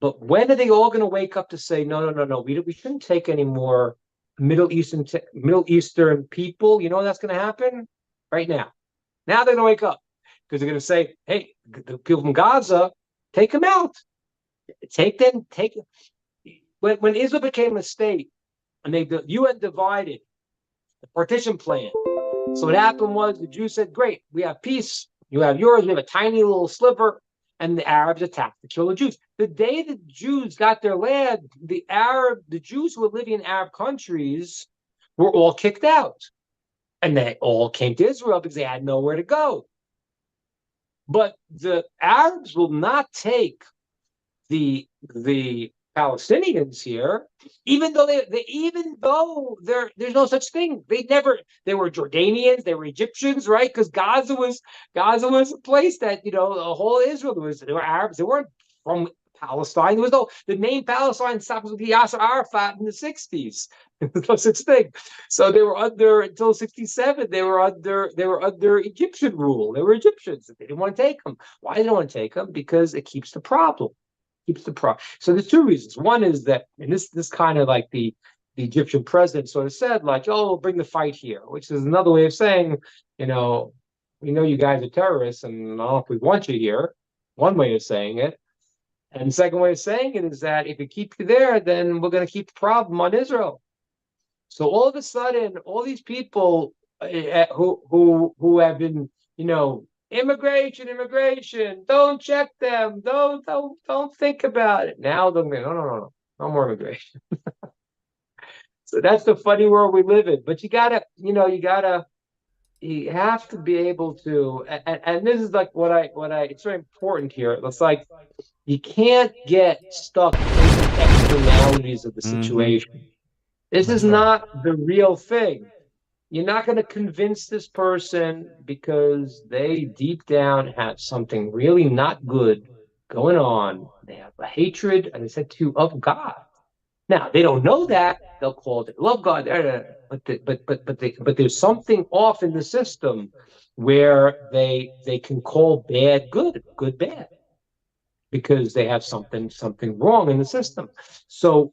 But when are they all going to wake up to say, no, we shouldn't take any more Middle Eastern people? You know that's going to happen right now. Now they're going to wake up because they're going to say, hey, the people from Gaza, take them out. Take them. When Israel became a state and the UN divided the partition plan. So what happened was the Jews said, great, we have peace. You have yours. We have a tiny little sliver. And the Arabs attacked to kill the Jews. The day the Jews got their land, the Jews who were living in Arab countries were all kicked out. And they all came to Israel because they had nowhere to go. But the Arabs will not take the Palestinians here, even though there's no such thing. They were Jordanians, they were Egyptians, right? Because Gaza was a place that the whole Israel there were Arabs. They weren't from Palestine. The name Palestine stopped with Yasser Arafat in the 60s. There's no such thing. So they were until 67. They were under Egyptian rule. They were Egyptians. They didn't want to take them. Why they don't want to take them? Because it keeps the problem. So there's 2 reasons. One is that, and this kind of like the Egyptian president sort of said, like, oh, we'll bring the fight here, which is another way of saying, we know you guys are terrorists, and I don't know if we want you here. One way of saying it. And the second way of saying it is that if we keep you there, then we're going to keep the problem on Israel. So all of a sudden, all these people who have been, immigration, don't check them, don't think about it. Now they're going, no more immigration. So that's the funny world we live in. But you have to be able to, and this is like it's very important here. It's like you can't get stuck in the externalities of the situation. This is not the real thing. You're not going to convince this person because they deep down have something really not good going on. They have a hatred, as I said to you, of God. Now they don't know that. They'll call it love God, but there's something off in the system where they can call bad good, good bad, because they have something wrong in the system. So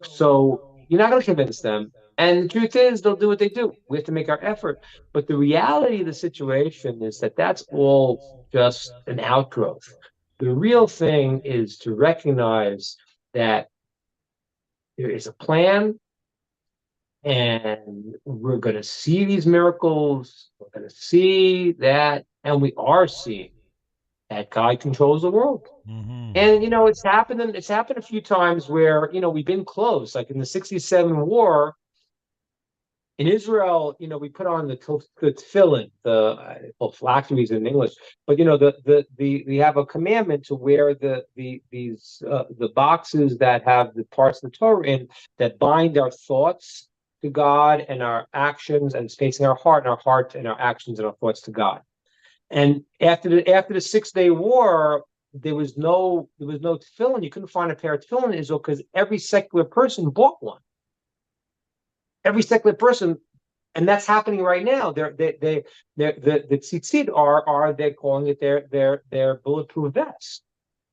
you're not going to convince them. And the truth is, they'll do what they do. We have to make our effort. But the reality of the situation is that that's all just an outgrowth. The real thing is to recognize that there is a plan, and we're going to see these miracles. We're going to see that, and we are seeing that God controls the world. Mm-hmm. And it's happened. It's happened a few times where we've been close. Like in the '67 war in Israel, we put on the tefillin, phylacteries in English, but we have a commandment to wear the boxes that have the parts of the Torah in that bind our thoughts to God and our actions, and spacing our heart and our actions and our thoughts to God. And after the 6-day war, there was no tefillin. You couldn't find a pair of tefillin in Israel because every secular person bought one. Every secular person, and that's happening right now. The tzitzit they're calling it their bulletproof vest.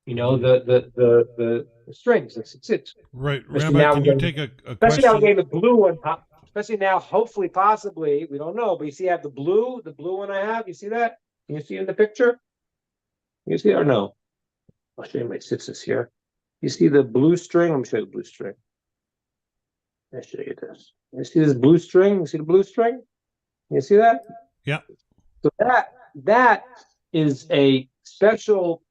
The strings, the tzitzit. Right, Especially Rabbi. now Can you take a especially now we're question? getting the blue one. Especially now, hopefully, possibly, we don't know. But you see, I have the blue one I have. You see that? Can you see it in the picture? You see it or no? I'll show you my tzitzis here. You see the blue string? Let me show you the blue string. I'll show you this. You see this blue string? You see the blue string? You see that? Yeah. So that is a special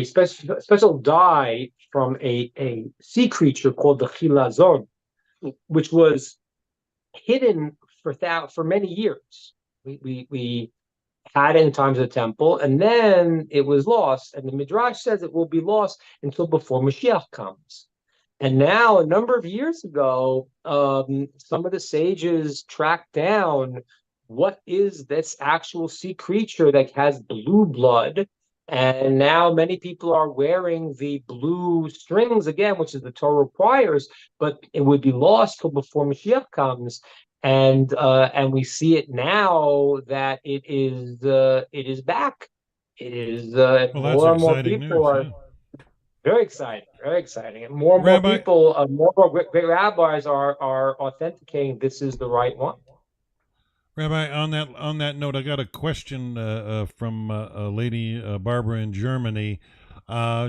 special dye from a sea creature called the chilazon, which was hidden for many years. We had it in times of the temple, and then it was lost. And the Midrash says it will be lost until before Mashiach comes. And now, a number of years ago, some of the sages tracked down what is this actual sea creature that has blue blood. And now many people are wearing the blue strings again, which is the Torah requires, but it would be lost till before Mashiach comes. And we see it now that it is back. It is Well, that's more and more exciting people news. are. Yeah. Very exciting, very exciting. And more Rabbi, people, more great rabbis are authenticating this is the right one. Rabbi, on that note, I got a question from a lady, Barbara in Germany.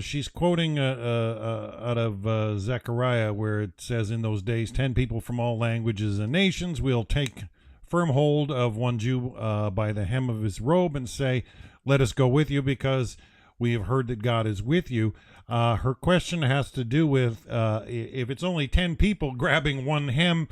She's quoting out of Zechariah, where it says, "In those days, 10 people from all languages and nations will take firm hold of one Jew by the hem of his robe and say, 'Let us go with you, because we have heard that God is with you.'" Her question has to do with if it's only 10 people grabbing one hem.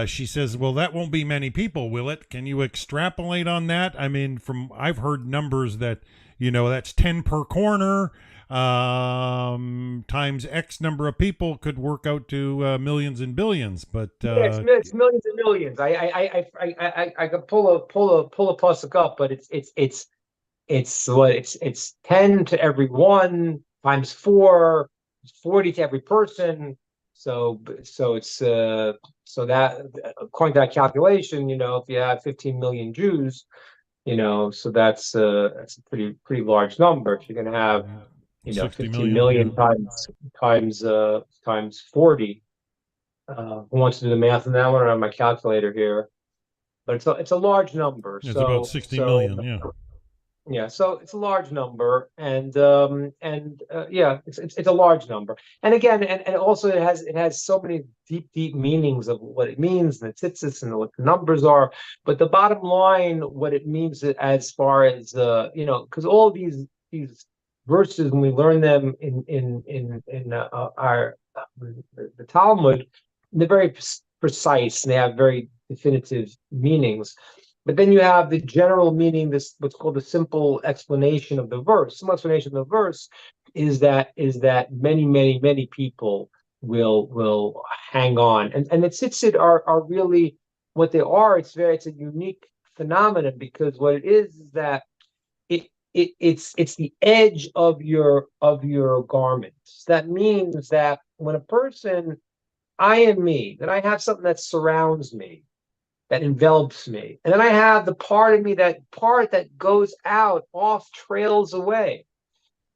She says, "Well, that won't be many people, will it? Can you extrapolate on that? I mean, I've heard numbers that that's 10 per corner times X number of people could work out to millions and billions." But yeah, it's millions and millions. I could pull a pasuk up, but it's 10 to every one times 4, 40 to every person. So it's so that according to that calculation, if you have 15 million Jews, so that's a pretty large number. If you're going to have 60 15 million, million yeah. times 40. Who wants to do the math on that one? I have my calculator here, but it's a large number. It's about 60 million, yeah. Yeah, so it's a large number, and yeah, it's a large number. And again, and also it has so many deep meanings of what it means, and the tzitzis and what the numbers are. But the bottom line, what it means as far as because all these verses, when we learn them in our the Talmud, they're very precise and they have very definitive meanings. But then you have the general meaning, this what's called the simple explanation of the verse. Simple explanation of the verse is that many people will hang on, and the tzitzit are really what they are. It's a unique phenomenon, because what it is that it's the edge of your garments. That means that when a person, I am me, then I have something that surrounds me, that envelops me. And then I have the part of me, that part that goes out, off, trails away.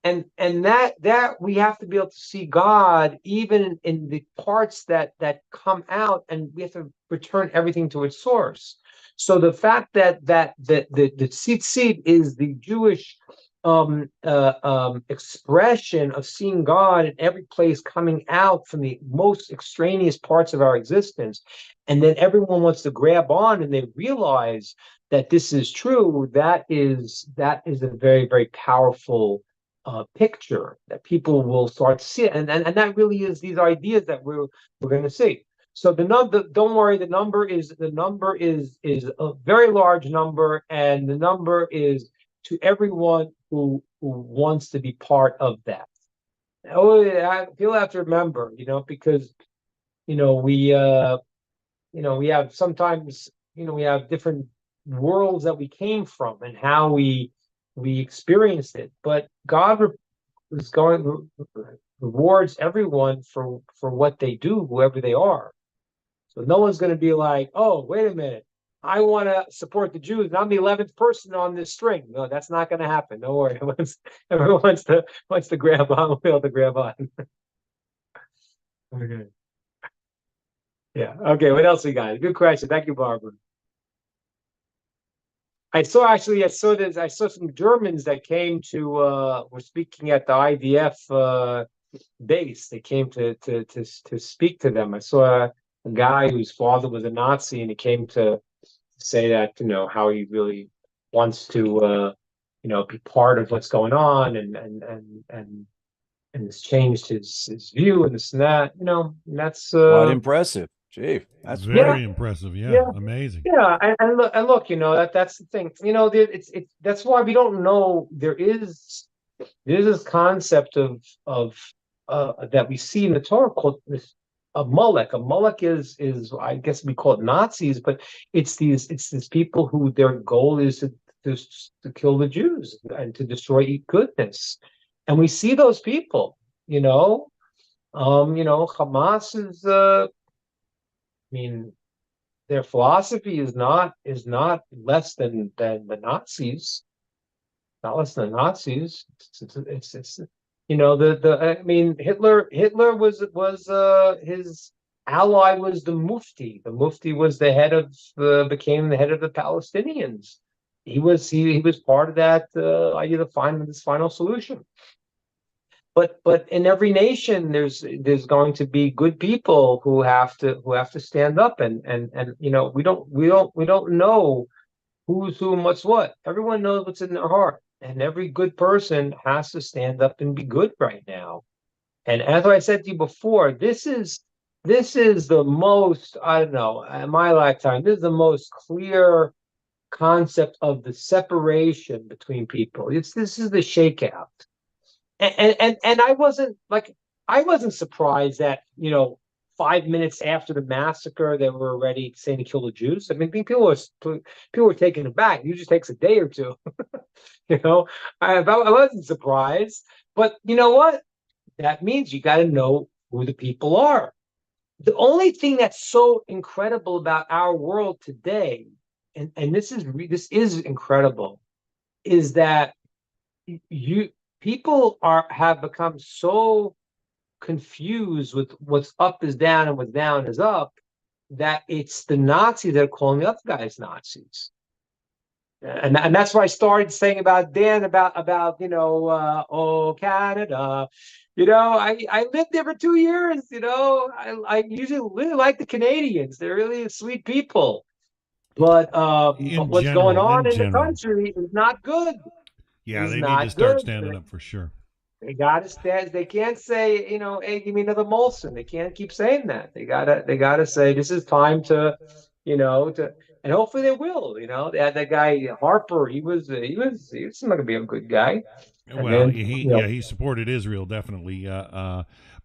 and that we have to be able to see God even in the parts that come out, and we have to return everything to its source. So the fact that the tzitzit is the Jewish expression of seeing God in every place coming out from the most extraneous parts of our existence, and then everyone wants to grab on and they realize that this is true, that is a very, very powerful picture that people will start to see, and that really is these ideas that we're going to see. So the number, don't worry, the number is a very large number, and the number is to everyone who wants to be part of that. Oh, people have to remember, because we we have sometimes we have different worlds that we came from and how we experienced it, but God rewards everyone for what they do, whoever they are. So no one's going to be like, oh, wait a minute, I want to support the Jews, and I'm the 11th person on this string. No, that's not going to happen. Don't worry. Everyone wants to grab on. We'll be able to grab on. Okay. Yeah. Okay. What else we got? Good question. Thank you, Barbara. I saw some Germans that came to were speaking at the IDF base. They came to speak to them. I saw a guy whose father was a Nazi, and he came to say that how he really wants to be part of what's going on, and has changed his view and this and that. That's quite impressive. Gee, that's very impressive. Yeah, amazing. Yeah, and look, that's the thing. It's that's why we don't know. There's this concept of that we see in the Torah called a Molech. A Molech is I guess we call it Nazis, but it's these people who their goal is to kill the Jews and to destroy goodness, and we see those people. Hamas is. I mean, their philosophy is not less than the Nazis. Not less than the Nazis. It's I mean, Hitler was his ally was the Mufti. The Mufti was became the head of the Palestinians. He was part of that idea to find this final solution. But in every nation, there's going to be good people who have to stand up, and we don't know who's who and what's what. Everyone knows what's in their heart, and every good person has to stand up and be good right now. And as I said to you before, this is the most, I don't know, in my lifetime, this is the most clear concept of the separation between people. This is the shakeout. And I wasn't surprised that 5 minutes after the massacre they were already saying to kill the Jews. I mean, people were taken aback. It usually takes a day or two. I wasn't surprised, but you know what? That means you got to know who the people are. The only thing that's so incredible about our world today, and this is incredible, is that people have become so confused with what's up is down and what's down is up that it's the Nazis that are calling the other guys Nazis. And that's why I started saying about Dan about oh, Canada. I lived there for 2 years. I usually really like the Canadians. They're really sweet people. But what's going on in the country is not good. Yeah, they need to start standing up for sure. They gotta stand. They can't say, hey, give me another Molson. They can't keep saying that. They gotta say this is time to, and hopefully they will. They had that guy Harper. He seemed like to be a good guy. Well, he supported Israel definitely.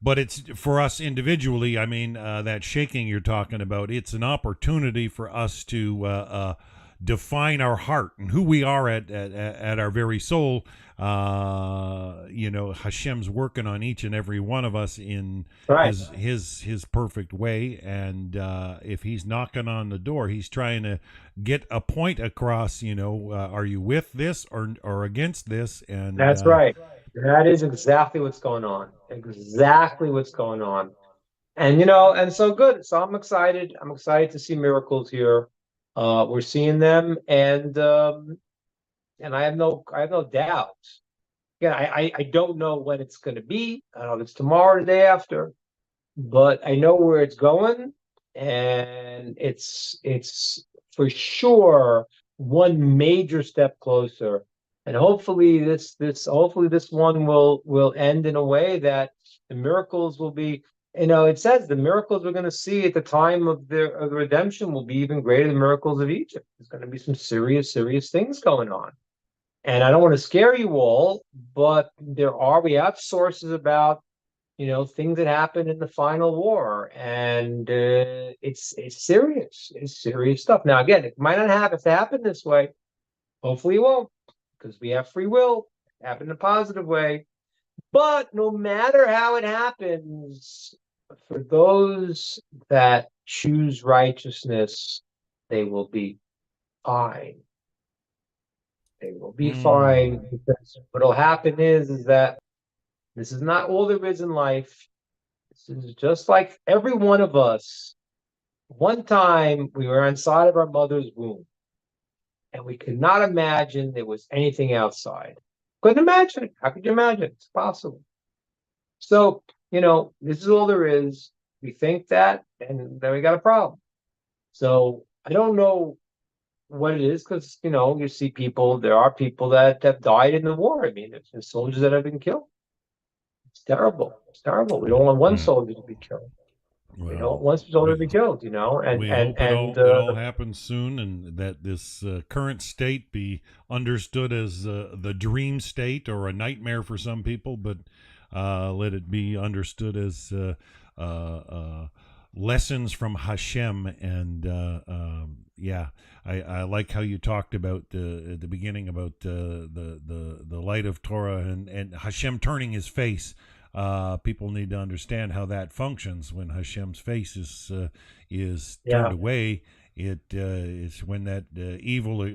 But it's for us individually. I mean, that shaking you're talking about. It's an opportunity for us to define our heart and who we are at our very soul. Hashem's working on each and every one of us in his perfect way, and if he's knocking on the door, he's trying to get a point across. Are you with this or against this? And that's right. That is exactly what's going on. Exactly what's going on. And you know, and so good. So I'm excited. I'm excited to see miracles here. We're seeing them, and I have no doubt. Again, I don't know when it's going to be. I don't know if it's tomorrow or the day after, but I know where it's going, and it's for sure one major step closer. And hopefully this one will end in a way that the miracles will be. You know, it says the miracles we're going to see at the time of the redemption will be even greater than the miracles of Egypt. There's going to be some serious things going on. And I don't want to scare you all, but we have sources about, things that happened in the final war, and it's serious. It's serious stuff. Now, again, it might not have to happen this way. Hopefully, it won't, because we have free will. Happen in a positive way. But no matter how it happens, for those that choose righteousness, they will be fine. They will be fine, because what'll happen is that this is not all there is in life. This is just like every one of us. One time we were inside of our mother's womb, and we could not imagine there was anything outside. Couldn't imagine it. How could you imagine? It's possible. So, this is all there is. We think that, and then we got a problem. So I don't know what it is, because, you see people, there are people that have died in the war. I mean, there's soldiers that have been killed. It's terrible. It's terrible. We don't want one soldier to be killed. We don't want one soldier to be killed, and we and hope and it all happens soon, and that this current state be understood as the dream state or a nightmare for some people, but let it be understood as lessons from Hashem. And I like how you talked about at the beginning about the light of Torah and Hashem turning his face. People need to understand how that functions. When Hashem's face is turned away, it is when that evil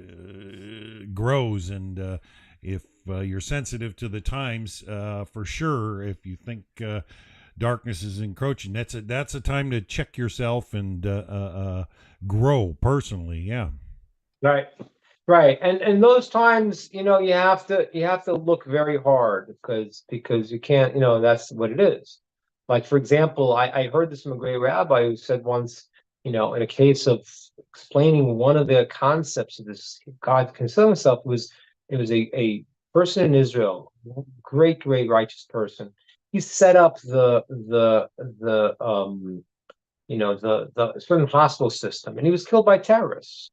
grows. And if you're sensitive to the times, for sure, if you think darkness is encroaching, that's a time to check yourself and grow personally. Yeah. Right. And those times, you have to look very hard, because you can't, that's what it is. Like, for example, I heard this from a great rabbi who said once, in a case of explaining one of the concepts of this God concealing himself, it was a person in Israel, great righteous person. He set up the certain hospital system, and he was killed by terrorists.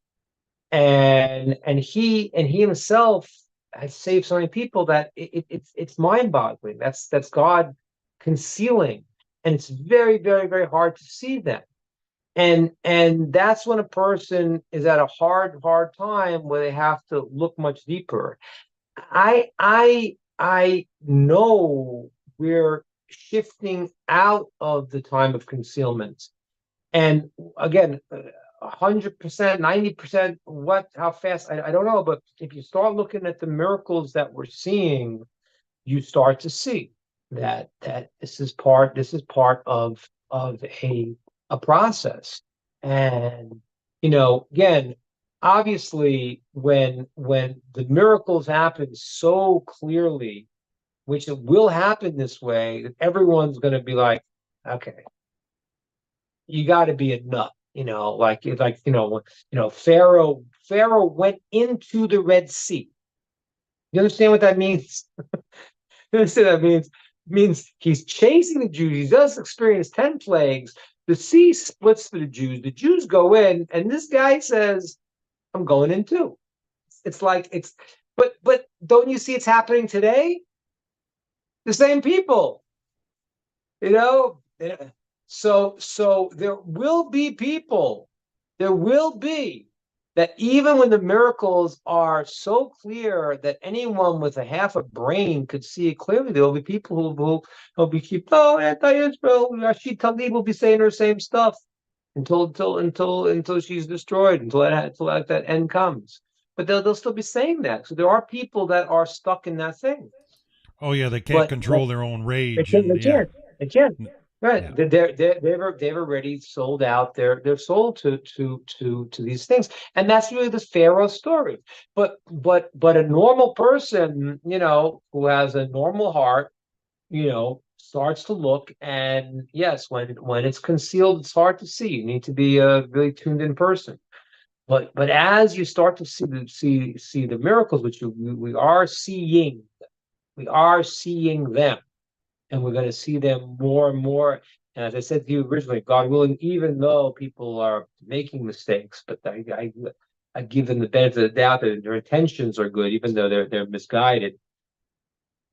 And he himself has saved so many people that it's mind-boggling. That's God concealing, and it's very hard to see that. And that's when a person is at a hard time where they have to look much deeper. I know we're shifting out of the time of concealment, and again, 100%, 90%, how fast, I don't know. But if you start looking at the miracles that we're seeing, you start to see that this is part of a process. And, again, obviously, when the miracles happen so clearly, which it will happen this way, that everyone's going to be like, okay, you got to be a nut. Pharaoh went into the Red Sea. You understand what that means? You understand what that means? It means he's chasing the Jews. He does experience 10 plagues. The sea splits for the Jews. The Jews go in, and this guy says, I'm going in too. But don't you see it's happening today? The same people, So there will be people, that even when the miracles are so clear that anyone with a half a brain could see it clearly, there will be people who will be anti-Israel. Rashid Tlaib will be saying her same stuff until she's destroyed, until that end comes. But they'll still be saying that. So there are people that are stuck in that thing. Oh yeah, they can't but control their own they rage, can't. They and yeah, can't. They can't. Right. yeah. They've already sold out their soul to these things, and that's really the Pharaoh story. But a normal person, who has a normal heart, starts to look, and yes, when it's concealed, it's hard to see. You need to be a really tuned in person. But as you start to see the miracles, which we are seeing them, and we're going to see them more and more. And as I said to you originally, God willing, even though people are making mistakes, but I give them the benefit of the doubt that their intentions are good, even though they're misguided.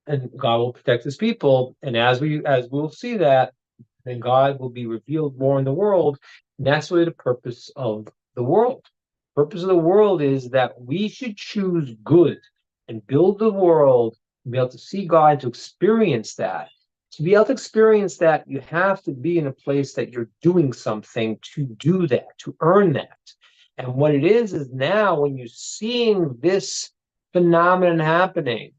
And God will protect His people. And as we'll see that, then God will be revealed more in the world. And that's really the purpose of the world. The purpose of the world is that we should choose good and build the world and be able to see God, to experience that. To be able to experience that, you have to be in a place that you're doing something to do that, to earn that. And what it is now when you're seeing this phenomenon happening,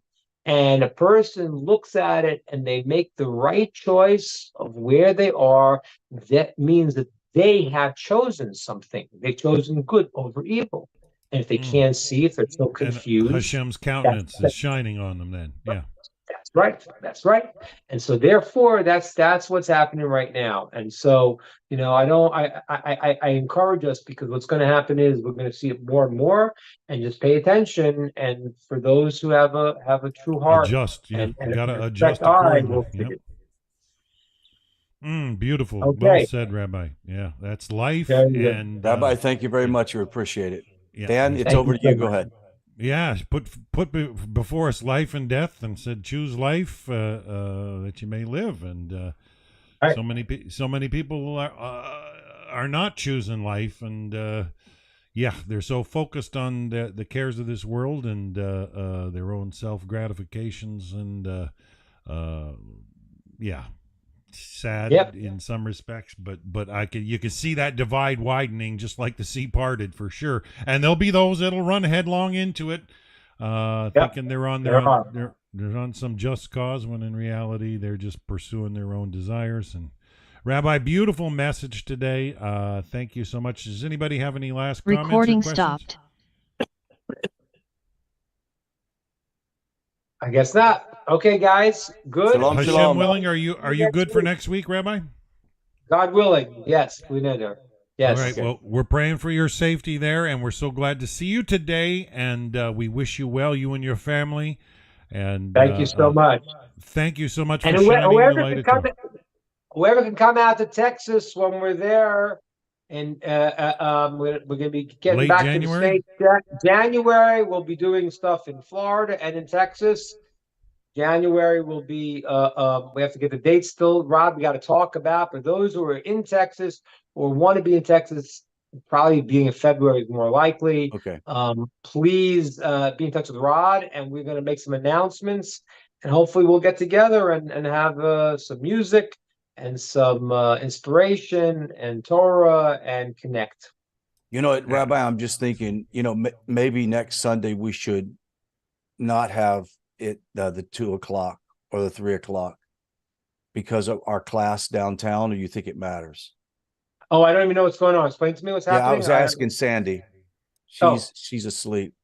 and a person looks at it and they make the right choice of where they are, that means that they have chosen something. They've chosen good over evil. And if they can't see, if they're so And confused, Hashem's that's, countenance is that's shining on them. Then, yeah. that's right. That's right. And so therefore that's what's happening right now. And so, I encourage us, because what's going to happen is we're going to see it more and more, and just pay attention. And for those who have a true heart Adjust, yeah. and Got a to respect adjust eye, accordingly. will see Yep. it. Beautiful. Well Okay. said, Rabbi. Yeah, that's life. Very good. And Rabbi, thank you very much. We appreciate it. yeah, Dan, it's Thank over you to so you. Go much. ahead. yeah, put before us life and death, and said, choose life that you may live. And Right. so many people are not choosing life, and yeah, they're so focused on the cares of this world and their own self gratifications, and yeah, sad Yep. in some respects, but you can see that divide widening, just like the sea parted, for sure. And there'll be those that'll run headlong into it, Yep. thinking they're are. on some just cause, when in reality they're just pursuing their own desires. And Rabbi, beautiful message today. Thank you so much. Does anybody have any last comments or Recording questions? stopped. I guess not. Okay, guys. Good. Shalom, Hashem shalom. willing, are you good for next week, Rabbi? God willing. Yes, we know there. Yes. All right. Well, we're praying for your safety there, and we're so glad to see you today. And we wish you well, you and your family. And Thank you so much. Thank you so much And for shining the whoever light. whoever can come out to Texas when we're there, and we're going to be getting Late back January? to the States. January, we'll be doing stuff in Florida and in Texas. January will be, we have to get the dates still, Rob, we got to talk about. For those who are in Texas or want to be in Texas, probably being in February is more likely. Okay. Please be in touch with Rod, and we're going to make some announcements, and hopefully we'll get together and have some music and some inspiration and Torah and connect. You know what, Rabbi, I'm just thinking, maybe next Sunday we should not have it the 2 o'clock or the 3 o'clock because of our class downtown, or you think it matters? Oh, I don't even know what's going on. Explain to me what's happening. Yeah, I was asking Sandy. She's asleep.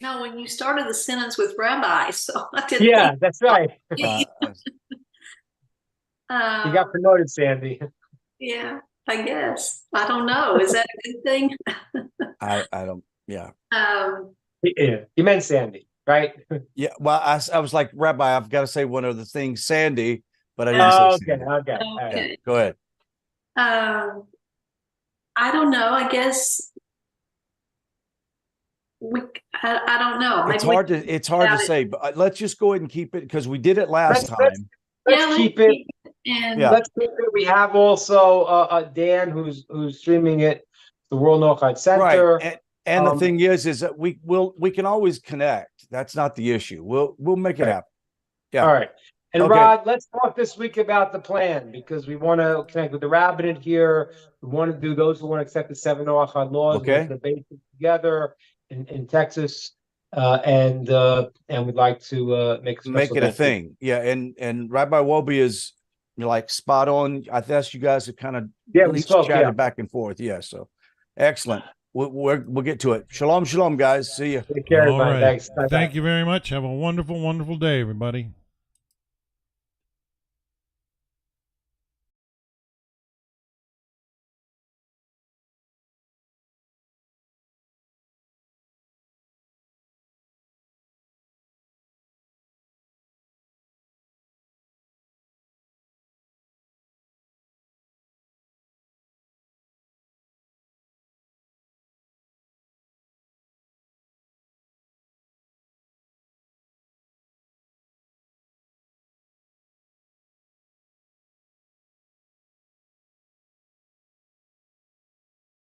No, when you started the sentence with Rabbi, so I didn't. Yeah, that's right. You got promoted, Sandy. Yeah, I guess. I don't know. Is that a good thing? I don't. Yeah. Yeah, you meant Sandy, right? Yeah. Well, I was like, Rabbi, I've got to say one other thing, Sandy, but I didn't say Sandy. Okay. Okay. Yeah, go ahead. I don't know. I guess I don't know. It's Maybe hard to say, but let's just go ahead and keep it because we did it last time. Let's keep it. And Yeah. Let's keep it. We have also Dan who's streaming it, the World Nochad Center. Right. And the thing is that we can always connect. That's not the issue. We'll make it happen. Yeah. All right. And Okay. Rod, let's talk this week about the plan, because we want to connect with the rabbinate here. We want to do those who want to accept the 7 Noachad laws. Okay. With the basics together in Texas. and we'd like to make a special Make it a event. thing. Yeah, and Rabbi Wolbe is like spot on. I guess you guys have kind of Yeah, at we least spoke, chatted yeah. back and forth. Yeah, so excellent. We'll get to it. Shalom, shalom, guys. See you. Take care, All everybody. right. Thanks. Bye-bye. Thank you very much. Have a wonderful, wonderful day, everybody.